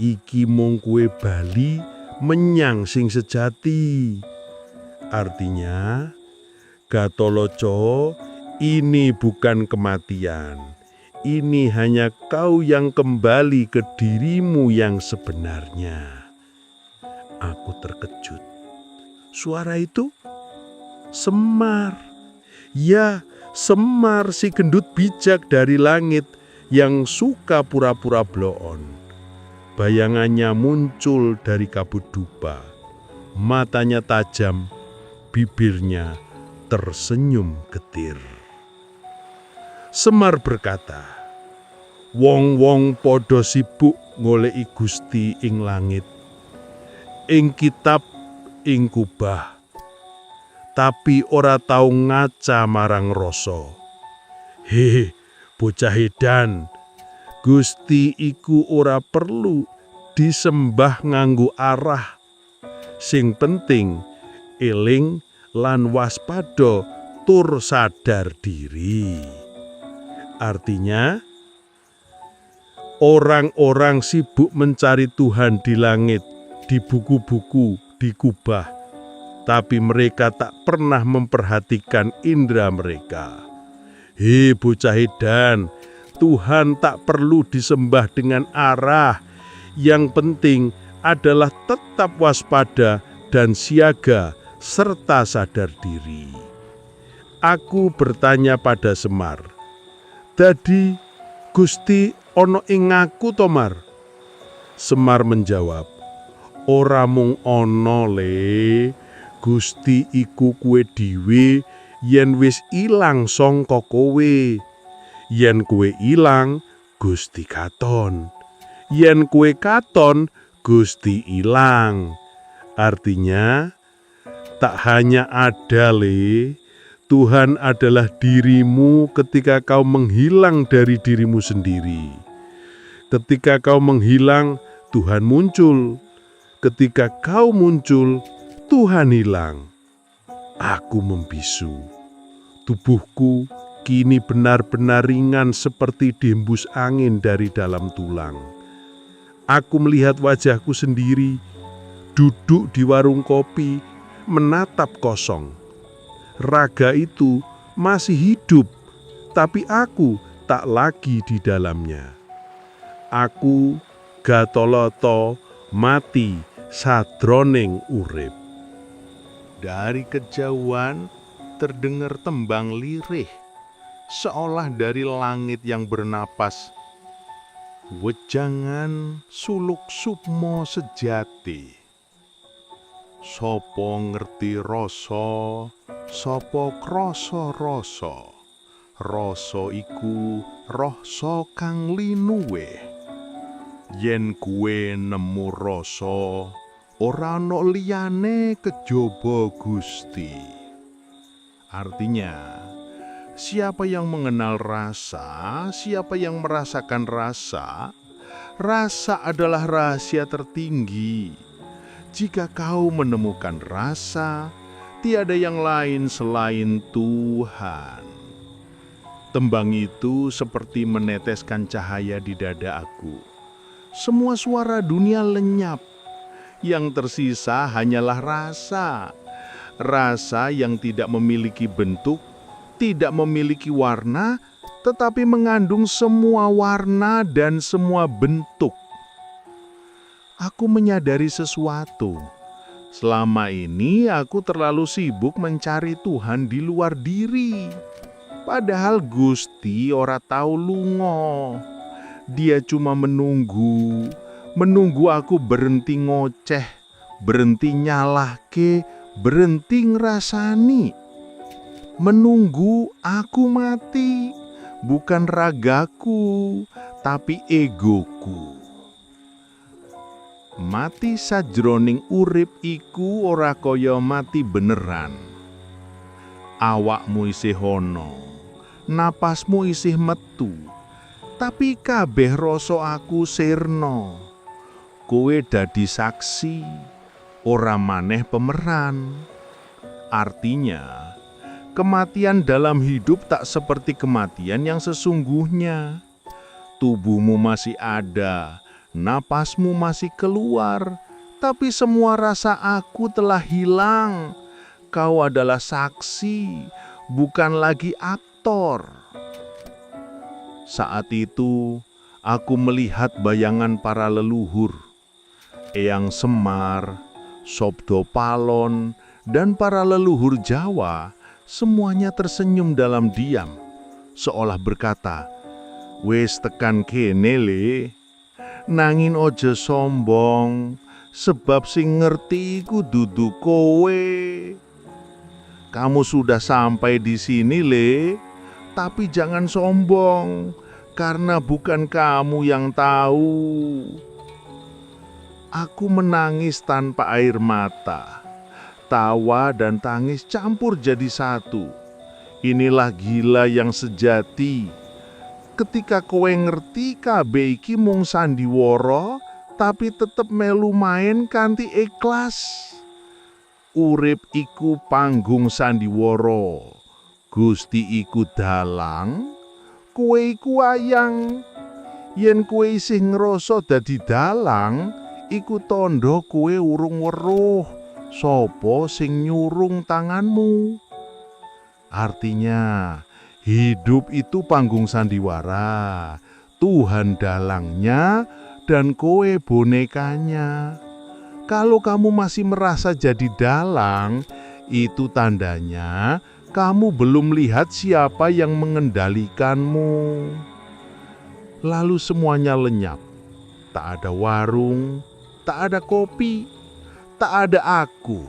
Iki mung kowe bali menyang sing sejati. Artinya, Gatolojo, ini bukan kematian. Ini hanya kau yang kembali ke dirimu yang sebenarnya. Aku terkejut. Suara itu Semar. Ya, Semar, si gendut bijak dari langit yang suka pura-pura bloon. Bayangannya muncul dari kabut dupa. Matanya tajam, bibirnya tersenyum getir. Semar berkata, "Wong-wong podo sibuk ngoleki Gusti ing langit, ing kitab, ing kubah, tapi ora tau ngaca marang rasa. He, bocah edan, Gusti iku ora perlu disembah nganggo arah. Sing penting eling lan waspada tur sadar diri." Artinya, orang-orang sibuk mencari Tuhan di langit, di buku-buku, di kubah, tapi mereka tak pernah memperhatikan indera mereka. Hei bocah edan, Tuhan tak perlu disembah dengan arah. Yang penting adalah tetap waspada dan siaga serta sadar diri. Aku bertanya pada Semar, "Dadi Gusti ono ing ngaku to, Mar?" Semar menjawab, "Ora mung ono le, Gusti iku kowe dhewe yen wis ilang sangka kowe. Yen kowe ilang, Gusti katon. Yen kowe katon, Gusti ilang." Artinya, tak hanya ada le, Tuhan adalah dirimu ketika kau menghilang dari dirimu sendiri. Ketika kau menghilang, Tuhan muncul. Ketika kau muncul, Tuhan hilang. Aku membisu. Tubuhku kini benar-benar ringan seperti dihembus angin dari dalam tulang. Aku melihat wajahku sendiri, duduk di warung kopi, menatap kosong. Raga itu masih hidup, tapi aku tak lagi di dalamnya. Aku Gatolojo mati sadroning urip. Dari kejauhan terdengar tembang lirih, seolah dari langit yang bernapas. Wejangan suluk sukmo sejati. Sopo ngerti rasa, sopo krasa rasa. Rasa iku rasa kang linuwih. Yen kuwe nemu rasa, ora ana liyane kejaba Gusti. Artinya, siapa yang mengenal rasa, siapa yang merasakan rasa, rasa adalah rahasia tertinggi. Jika kau menemukan rasa, tiada yang lain selain Tuhan. Tembang itu seperti meneteskan cahaya di dada aku. Semua suara dunia lenyap. Yang tersisa hanyalah rasa. Rasa yang tidak memiliki bentuk, tidak memiliki warna, tetapi mengandung semua warna dan semua bentuk. Aku menyadari sesuatu. Selama ini aku terlalu sibuk mencari Tuhan di luar diri. Padahal Gusti ora tau lunga. Dia cuma menunggu aku berhenti ngoceh, berhenti nyalahke, berhenti ngrasani. Menunggu aku mati, bukan ragaku, tapi egoku. Mati sajroning urip iku ora kaya mati beneran. Awakmu isih ana, napasmu isih metu, tapi kabeh rasa aku sirna. Kowe dadi saksi, ora maneh pemeran. Artinya, kematian dalam hidup tak seperti kematian yang sesungguhnya. Tubuhmu masih ada, napasmu masih keluar, tapi semua rasa aku telah hilang. Kau adalah saksi, bukan lagi aktor. Saat itu, aku melihat bayangan para leluhur, Eyang Semar, Sobdo Palon, dan para leluhur Jawa, semuanya tersenyum dalam diam, seolah berkata, "Wes tekan kene le, nangin ojo sombong, sebab sing ngerti iku dudu kowe. Kamu sudah sampai di sini le, tapi jangan sombong, karena bukan kamu yang tahu." Aku menangis tanpa air mata. Tawa dan tangis campur jadi satu. Inilah gila yang sejati. Ketika kowe ngerti kabeh iki mung sandiwara, tapi tetep melu main kanthi ikhlas. Urip iku panggung sandiwara, Gusti iku dalang, kowe iku wayang. Yen kowe isih ngrasa dadi dalang, iku tandha kowe urung weruh sapa sing nyurung tanganmu. Artinya, hidup itu panggung sandiwara, Tuhan dalangnya, dan kowe bonekanya. Kalau kamu masih merasa jadi dalang, itu tandanya kamu belum lihat siapa yang mengendalikanmu. Lalu semuanya lenyap. Tak ada warung, tak ada kopi, tak ada aku.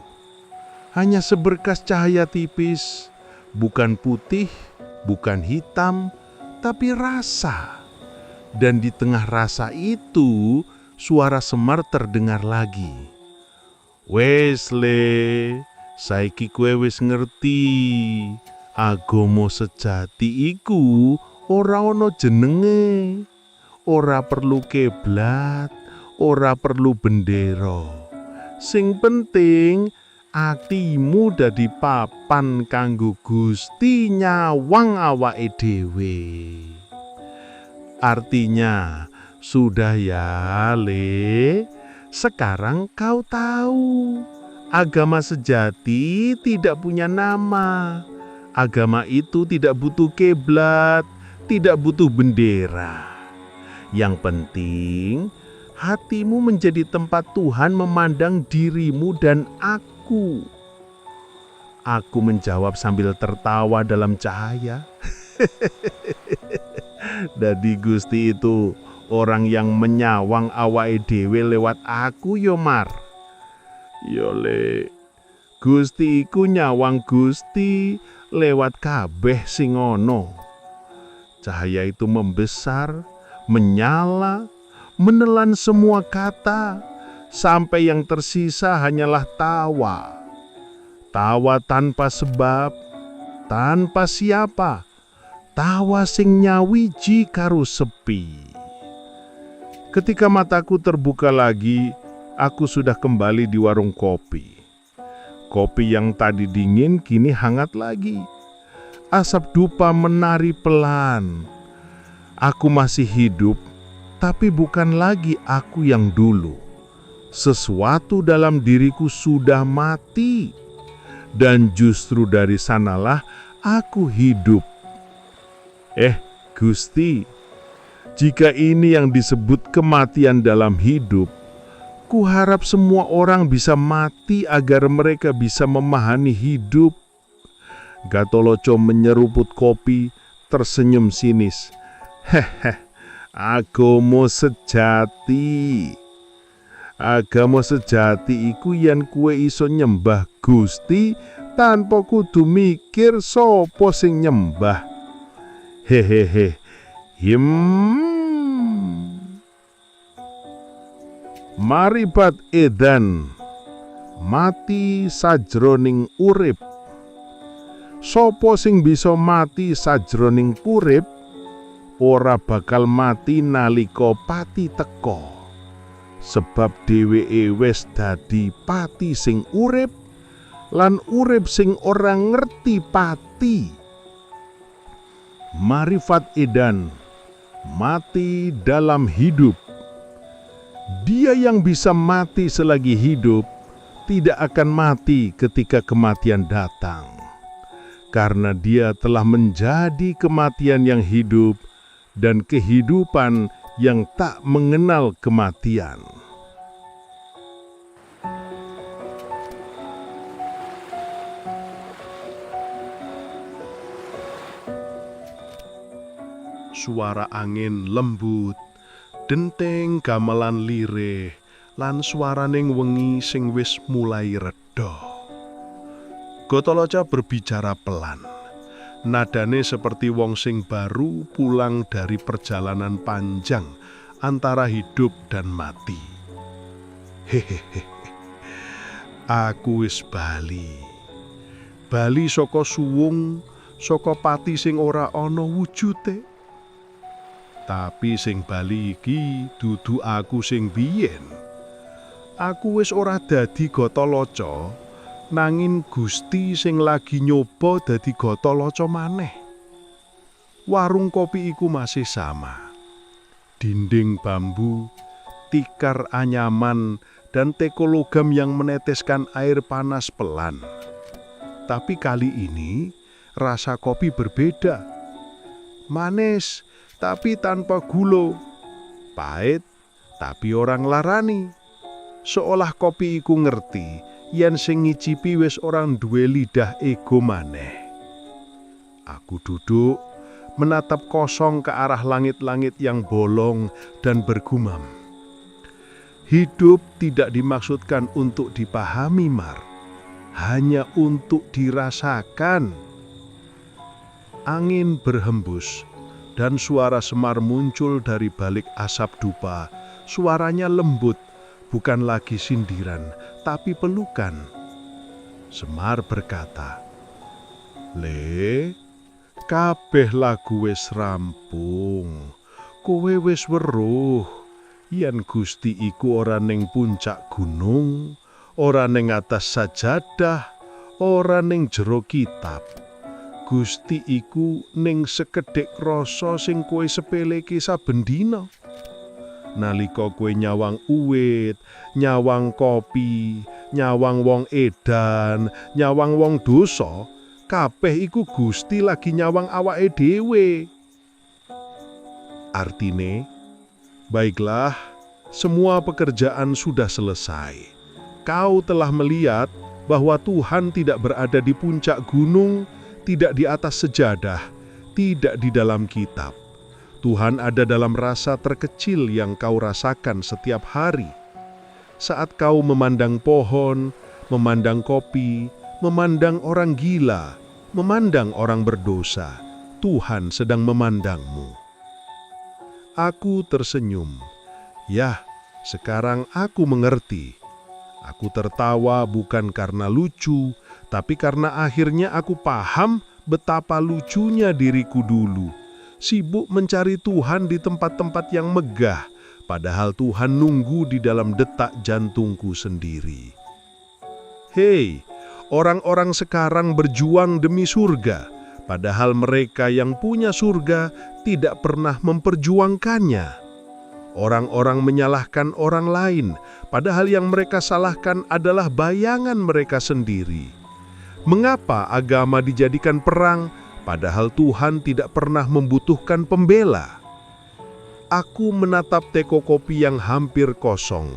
Hanya seberkas cahaya tipis, bukan putih, bukan hitam, tapi rasa. Dan di tengah rasa itu, suara Semar terdengar lagi. "Wes le, saiki kowe wis ngerti, agama sejati iku ora ana jenenge, ora perlu kiblat, ora perlu bendera. Sing penting atimu dadi papan kanggo Gusti nyawang awake dhewe." Artinya, sudah ya le, sekarang kau tahu, agama sejati tidak punya nama. Agama itu tidak butuh kiblat, tidak butuh bendera. Yang penting, hatimu menjadi tempat Tuhan memandang dirimu dan aku. Aku menjawab sambil tertawa dalam cahaya. Dadi Gusti itu orang yang menyawang awake dhewe lewat aku yo Mar. Yo le, Gusti iku nyawang Gusti lewat kabeh sing ana. Cahaya itu membesar, menyala, menelan semua kata, sampai yang tersisa hanyalah tawa. Tawa tanpa sebab, tanpa siapa, tawa sing nyawiji karo sepi. Ketika mataku terbuka lagi, aku sudah kembali di warung kopi. Kopi yang tadi dingin kini hangat lagi. Asap dupa menari pelan. Aku masih hidup, tapi bukan lagi aku yang dulu. Sesuatu dalam diriku sudah mati. Dan justru dari sanalah aku hidup. Gusti, jika ini yang disebut kematian dalam hidup, kuharap semua orang bisa mati agar mereka bisa memahami hidup. Gatholoco menyeruput kopi, tersenyum sinis. Agama sejati. Agama sejati iku yen kue iso nyembah Gusti tanpa kudu mikir sapa sing nyembah. Hehehe. Maribat edan mati sajroning urip. Sapa sing bisa mati sajroning urip ora bakal mati nalika pati teka. Sebab dheweke wis dadi pati sing urip lan urip sing ora ngerti pati. Marifat edan mati dalam hidup. Dia yang bisa mati selagi hidup tidak akan mati ketika kematian datang, karena dia telah menjadi kematian yang hidup dan kehidupan yang tak mengenal kematian. Suara angin lembut, denteng gamelan lirih, lan swaraning wengi sing wis mulai reda. Gatholoco berbicara pelan. Nadane seperti wong sing baru pulang dari perjalanan panjang antara hidup dan mati. Hehehe. Aku wis bali. Bali saka suwung, saka pati sing ora ana wujude. Tapi sing bali iki dudu aku sing biyen. Aku wis ora dadi Gatholoco, nanging Gusti sing lagi nyoba dadi Gatholoco maneh. Warung kopi iku masih sama. Dinding bambu, tikar anyaman, dan teko logam yang meneteskan air panas pelan. Tapi kali ini rasa kopi berbeda. Manis, tapi tanpa gula. Pahit, tapi orang larani. Seolah kopi iku ngerti yen sing ngicipi wis orang duwe lidah ego maneh. Aku duduk, menatap kosong ke arah langit-langit yang bolong dan bergumam. Hidup tidak dimaksudkan untuk dipahami, Mar. Hanya untuk dirasakan. Angin berhembus dan suara Semar muncul dari balik asap dupa. Suaranya lembut, bukan lagi sindiran, tapi pelukan. Semar berkata, "Le, kabeh lagu wis rampung. Kowe wis weruh yen Gusti iku ora ning puncak gunung, ora ning atas sajadah, ora ning jero kitab. Gusti iku ning sekedhik rasa sing kowe sepeleke saben dina. Nalika kowe nyawang uwit, nyawang kopi, nyawang wong edan, nyawang wong dosa, kabeh iku Gusti lagi nyawang awake dhewe." Artine, baiklah, semua pekerjaan sudah selesai. Kau telah melihat bahwa Tuhan tidak berada di puncak gunung, tidak di atas sejadah, tidak di dalam kitab. Tuhan ada dalam rasa terkecil yang kau rasakan setiap hari. Saat kau memandang pohon, memandang kopi, memandang orang gila, memandang orang berdosa, Tuhan sedang memandangmu. Aku tersenyum. Yah, sekarang aku mengerti. Aku tertawa bukan karena lucu, tapi karena akhirnya aku paham betapa lucunya diriku dulu. Sibuk mencari Tuhan di tempat-tempat yang megah, padahal Tuhan nunggu di dalam detak jantungku sendiri. Hei, orang-orang sekarang berjuang demi surga, padahal mereka yang punya surga tidak pernah memperjuangkannya. Orang-orang menyalahkan orang lain, padahal yang mereka salahkan adalah bayangan mereka sendiri. Mengapa agama dijadikan perang, padahal Tuhan tidak pernah membutuhkan pembela? Aku menatap teko kopi yang hampir kosong.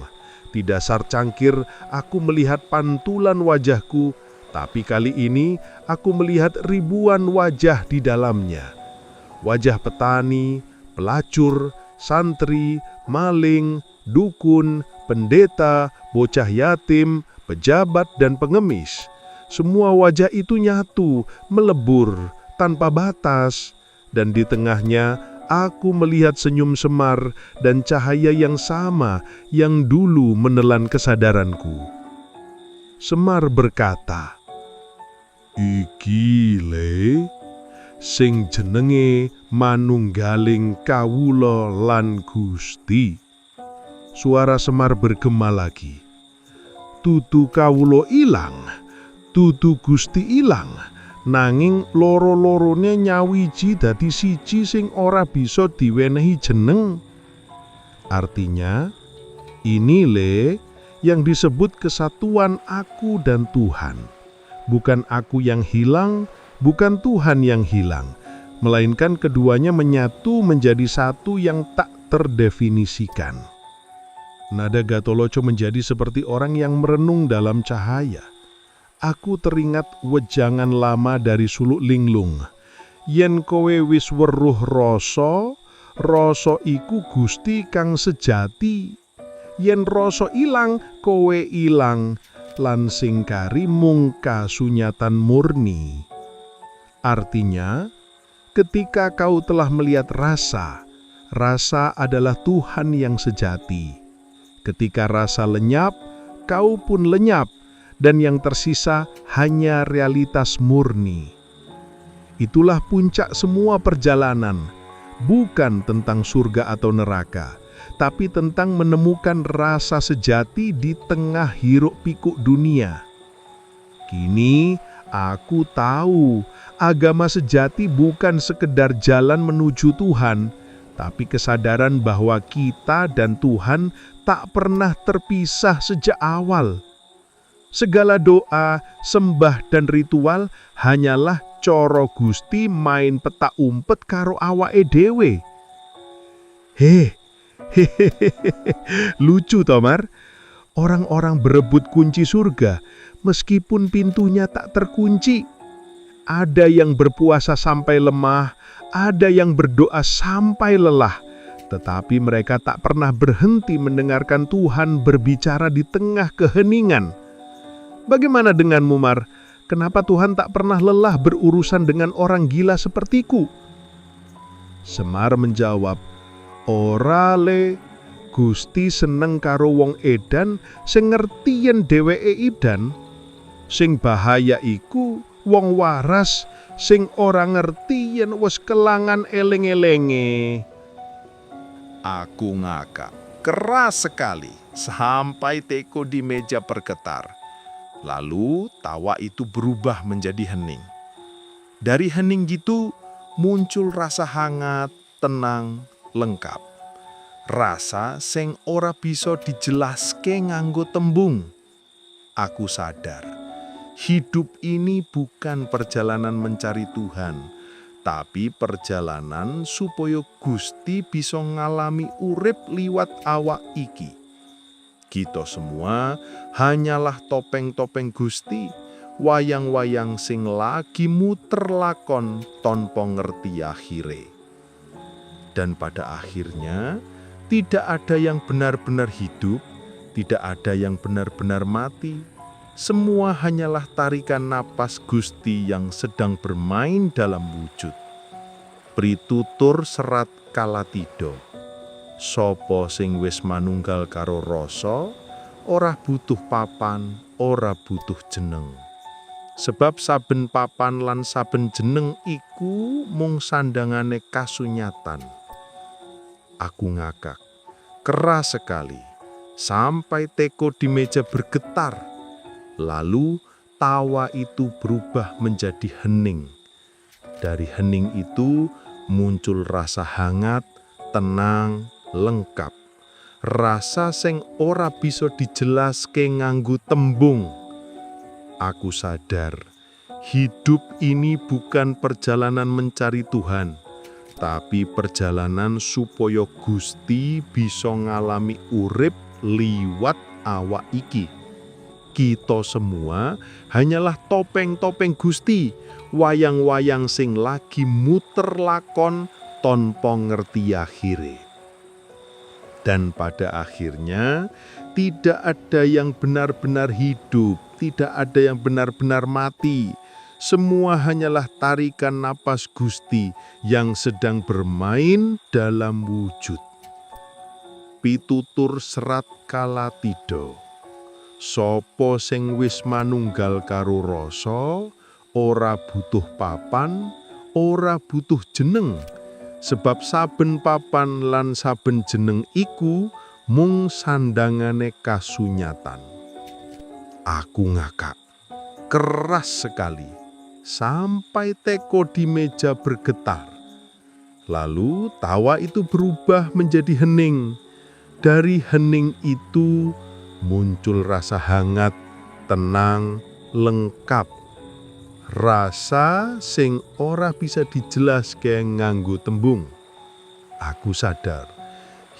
Di dasar cangkir, aku melihat pantulan wajahku, tapi kali ini aku melihat ribuan wajah di dalamnya. Wajah petani, pelacur, santri, maling, dukun, pendeta, bocah yatim, pejabat, dan pengemis. Semua wajah itu nyatu, melebur, tanpa batas, dan di tengahnya aku melihat senyum Semar dan cahaya yang sama yang dulu menelan kesadaranku. Semar berkata, "Iki le, sing jenenge manunggaling kawula lan Gusti." Suara Semar bergema lagi. "Tutu kawula ilang, tutu Gusti ilang, nanging loro-lorone nyawiji dadi siji sing ora bisa diwenehi jeneng." Artinya, ini le yang disebut kesatuan aku dan Tuhan. Bukan aku yang hilang, bukan Tuhan yang hilang, melainkan keduanya menyatu menjadi satu yang tak terdefinisikan. Nada Gatholoco menjadi seperti orang yang merenung dalam cahaya. Aku teringat wejangan lama dari Suluk Linglung. Yen kowe wis weruh rasa, rasa iku Gusti kang sejati. Yen rasa ilang, kowe ilang, lan sing kari mung kasunyatan murni. Artinya, ketika kau telah melihat rasa, rasa adalah Tuhan yang sejati. Ketika rasa lenyap, kau pun lenyap, dan yang tersisa hanya realitas murni. Itulah puncak semua perjalanan, bukan tentang surga atau neraka, tapi tentang menemukan rasa sejati di tengah hiruk pikuk dunia. Kini aku tahu agama sejati bukan sekedar jalan menuju Tuhan, tapi kesadaran bahwa kita dan Tuhan tak pernah terpisah sejak awal. Segala doa, sembah, dan ritual hanyalah coro Gusti main petak umpet karo awake dhewe. Lucu Tomar, orang-orang berebut kunci surga meskipun pintunya tak terkunci. Ada yang berpuasa sampai lemah, ada yang berdoa sampai lelah, tetapi mereka tak pernah berhenti mendengarkan Tuhan berbicara di tengah keheningan. Bagaimana denganmu, Mar? Kenapa Tuhan tak pernah lelah berurusan dengan orang gila sepertiku? Semar menjawab, "Ora le, Gusti seneng karo wong edan sing ngerti yen dheweke idan. Sing bahaya iku wong waras sing ora ngerti yen wis kelangan eling-elenge." Aku ngakak keras sekali sampai teko di meja bergetar. Lalu tawa itu berubah menjadi hening. Dari hening gitu muncul rasa hangat, tenang, lengkap. Rasa sing ora bisa dijelaske nganggo tembung. Aku sadar, hidup ini bukan perjalanan mencari Tuhan, tapi perjalanan supaya Gusti bisa ngalami urip liwat awak iki. Kita semua hanyalah topeng-topeng Gusti, wayang-wayang sing lagi muter lakon tanpa ngerti akhire. Dan pada akhirnya, tidak ada yang benar-benar hidup, tidak ada yang benar-benar mati. Semua hanyalah tarikan napas Gusti yang sedang bermain dalam wujud. Pritutur Serat Kalatido. Sapa sing wis manunggal karo rasa, ora butuh papan, ora butuh jeneng. Sebab saben papan lan saben jeneng iku mung sandangane kasunyatan. Aku ngakak, keras sekali, sampai teko di meja bergetar. Lalu tawa itu berubah menjadi hening. Dari hening itu muncul rasa hangat, tenang, lengkap. Rasa sing ora bisa dijelaske nganggo tembung. Aku sadar, hidup ini bukan perjalanan mencari Tuhan, tapi perjalanan supaya Gusti bisa ngalami urip liwat awak iki. Kita semua hanyalah topeng-topeng Gusti, wayang-wayang sing lagi muter lakon tanpa ngerti akhire. Dan pada akhirnya tidak ada yang benar-benar hidup, tidak ada yang benar-benar mati. Semua hanyalah tarikan napas Gusti yang sedang bermain dalam wujud. Pitutur Serat Kalatidha. Sapa sing wis manunggal karo rasa, ora butuh papan, ora butuh jeneng. Sebab saben papan lan saben jeneng iku mung sandangane kasunyatan. Aku ngakak, keras sekali, sampai teko di meja bergetar. Lalu tawa itu berubah menjadi hening. Dari hening itu muncul rasa hangat, tenang, lengkap. Rasa sing ora bisa dijelaske nganggo tembung. Aku sadar,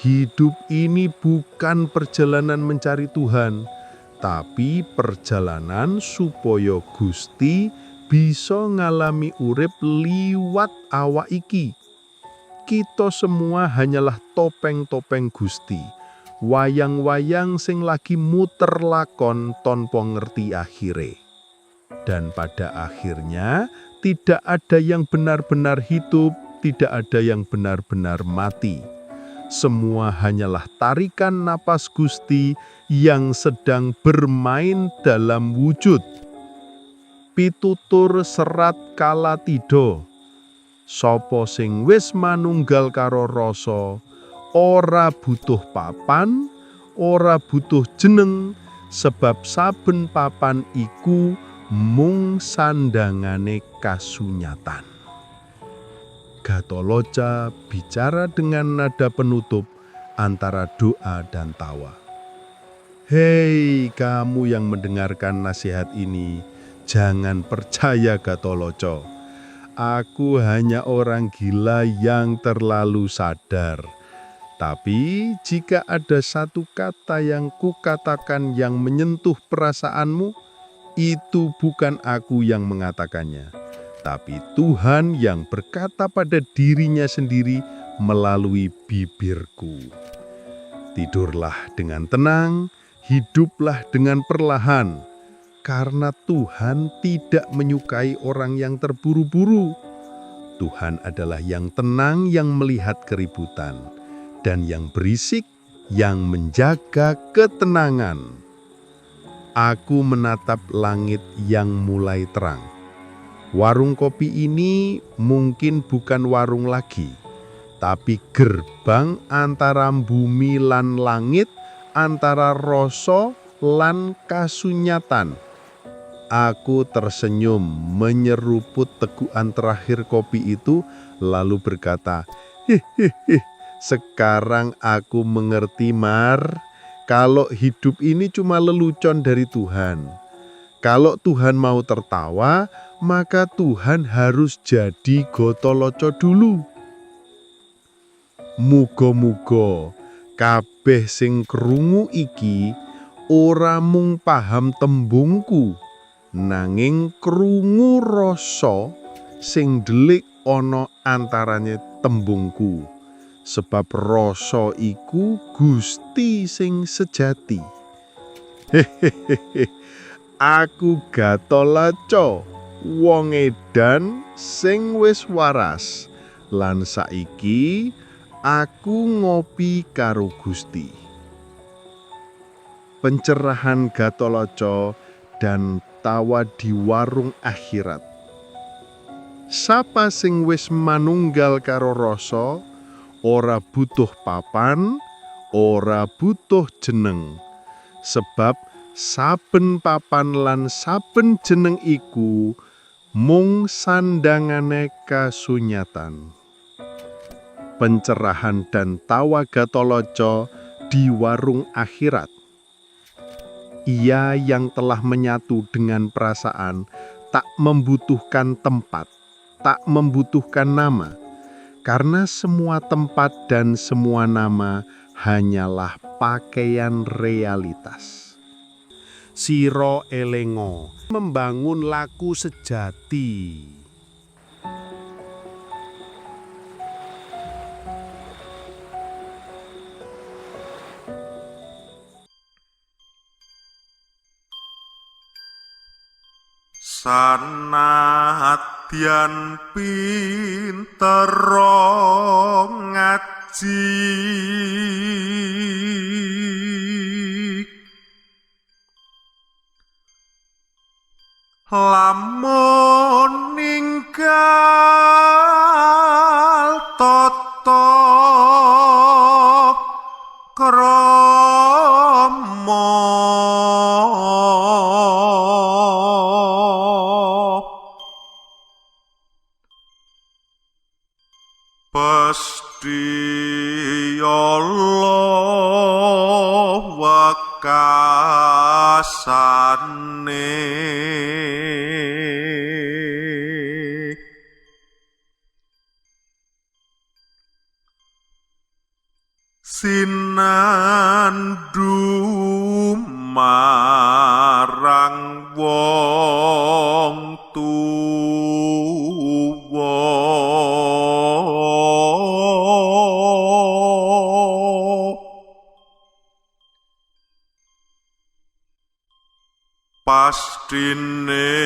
hidup ini bukan perjalanan mencari Tuhan, tapi perjalanan supaya Gusti bisa ngalami urip liwat awak iki. Kita semua hanyalah topeng-topeng Gusti, wayang-wayang sing lagi muter lakon tanpa ngerti akhire. Dan pada akhirnya tidak ada yang benar-benar hidup, tidak ada yang benar-benar mati. Semua hanyalah tarikan napas Gusti yang sedang bermain dalam wujud. Pitutur Serat Kalatidha. Sapa sing wis manunggal karo rasa, ora butuh papan, ora butuh jeneng, sebab saben papan iku mung sandangane kasunyatan. Gatholoca bicara dengan nada penutup antara doa dan tawa. Hei kamu yang mendengarkan nasihat ini, jangan percaya Gatholoca. Aku hanya orang gila yang terlalu sadar. Tapi jika ada satu kata yang kukatakan yang menyentuh perasaanmu, itu bukan aku yang mengatakannya, tapi Tuhan yang berkata pada dirinya sendiri melalui bibirku. Tidurlah dengan tenang, hiduplah dengan perlahan, karena Tuhan tidak menyukai orang yang terburu-buru. Tuhan adalah yang tenang yang melihat keributan, dan yang berisik yang menjaga ketenangan. Aku menatap langit yang mulai terang. Warung kopi ini mungkin bukan warung lagi, tapi gerbang antara bumi lan langit, antara rasa lan kasunyatan. Aku tersenyum menyeruput tegukan terakhir kopi itu, lalu berkata, "Hehehe, sekarang aku mengerti, Mar. Kalau hidup ini cuma lelucon dari Tuhan. Kalau Tuhan mau tertawa, maka Tuhan harus jadi Gatholoca dulu." Muga-muga kabeh sing krungu iki ora mung paham tembungku, nanging krungu rasa sing delik ana antarane tembungku. Sebab rasa iku Gusti sing sejati. Hehehe, aku Gatholoca, wong edan sing wis waras, lan saiki Aku ngopi karo Gusti. Pencerahan Gatoloco dan tawa di warung akhirat. Sapa sing wis manunggal karo rasa, ora butuh papan, ora butuh jeneng. Sebab saben papan lan saben jeneng iku mung sandangane kasunyatan. Pencerahan dan tawa Gatoloco di warung akhirat. Ia yang telah menyatu dengan perasaan tak membutuhkan tempat, tak membutuhkan nama, karena semua tempat dan semua nama hanyalah pakaian realitas. Siro elengo membangun laku sejati. Sanadyan pinter ngaji, lamun ninggal tata krama, Pesti Allah wakasane sinandu marang wong tuwa. Pastine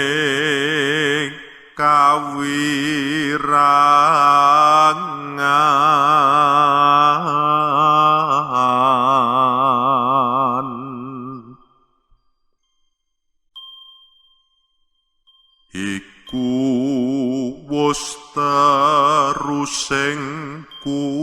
kawirangan iku wus terusing ku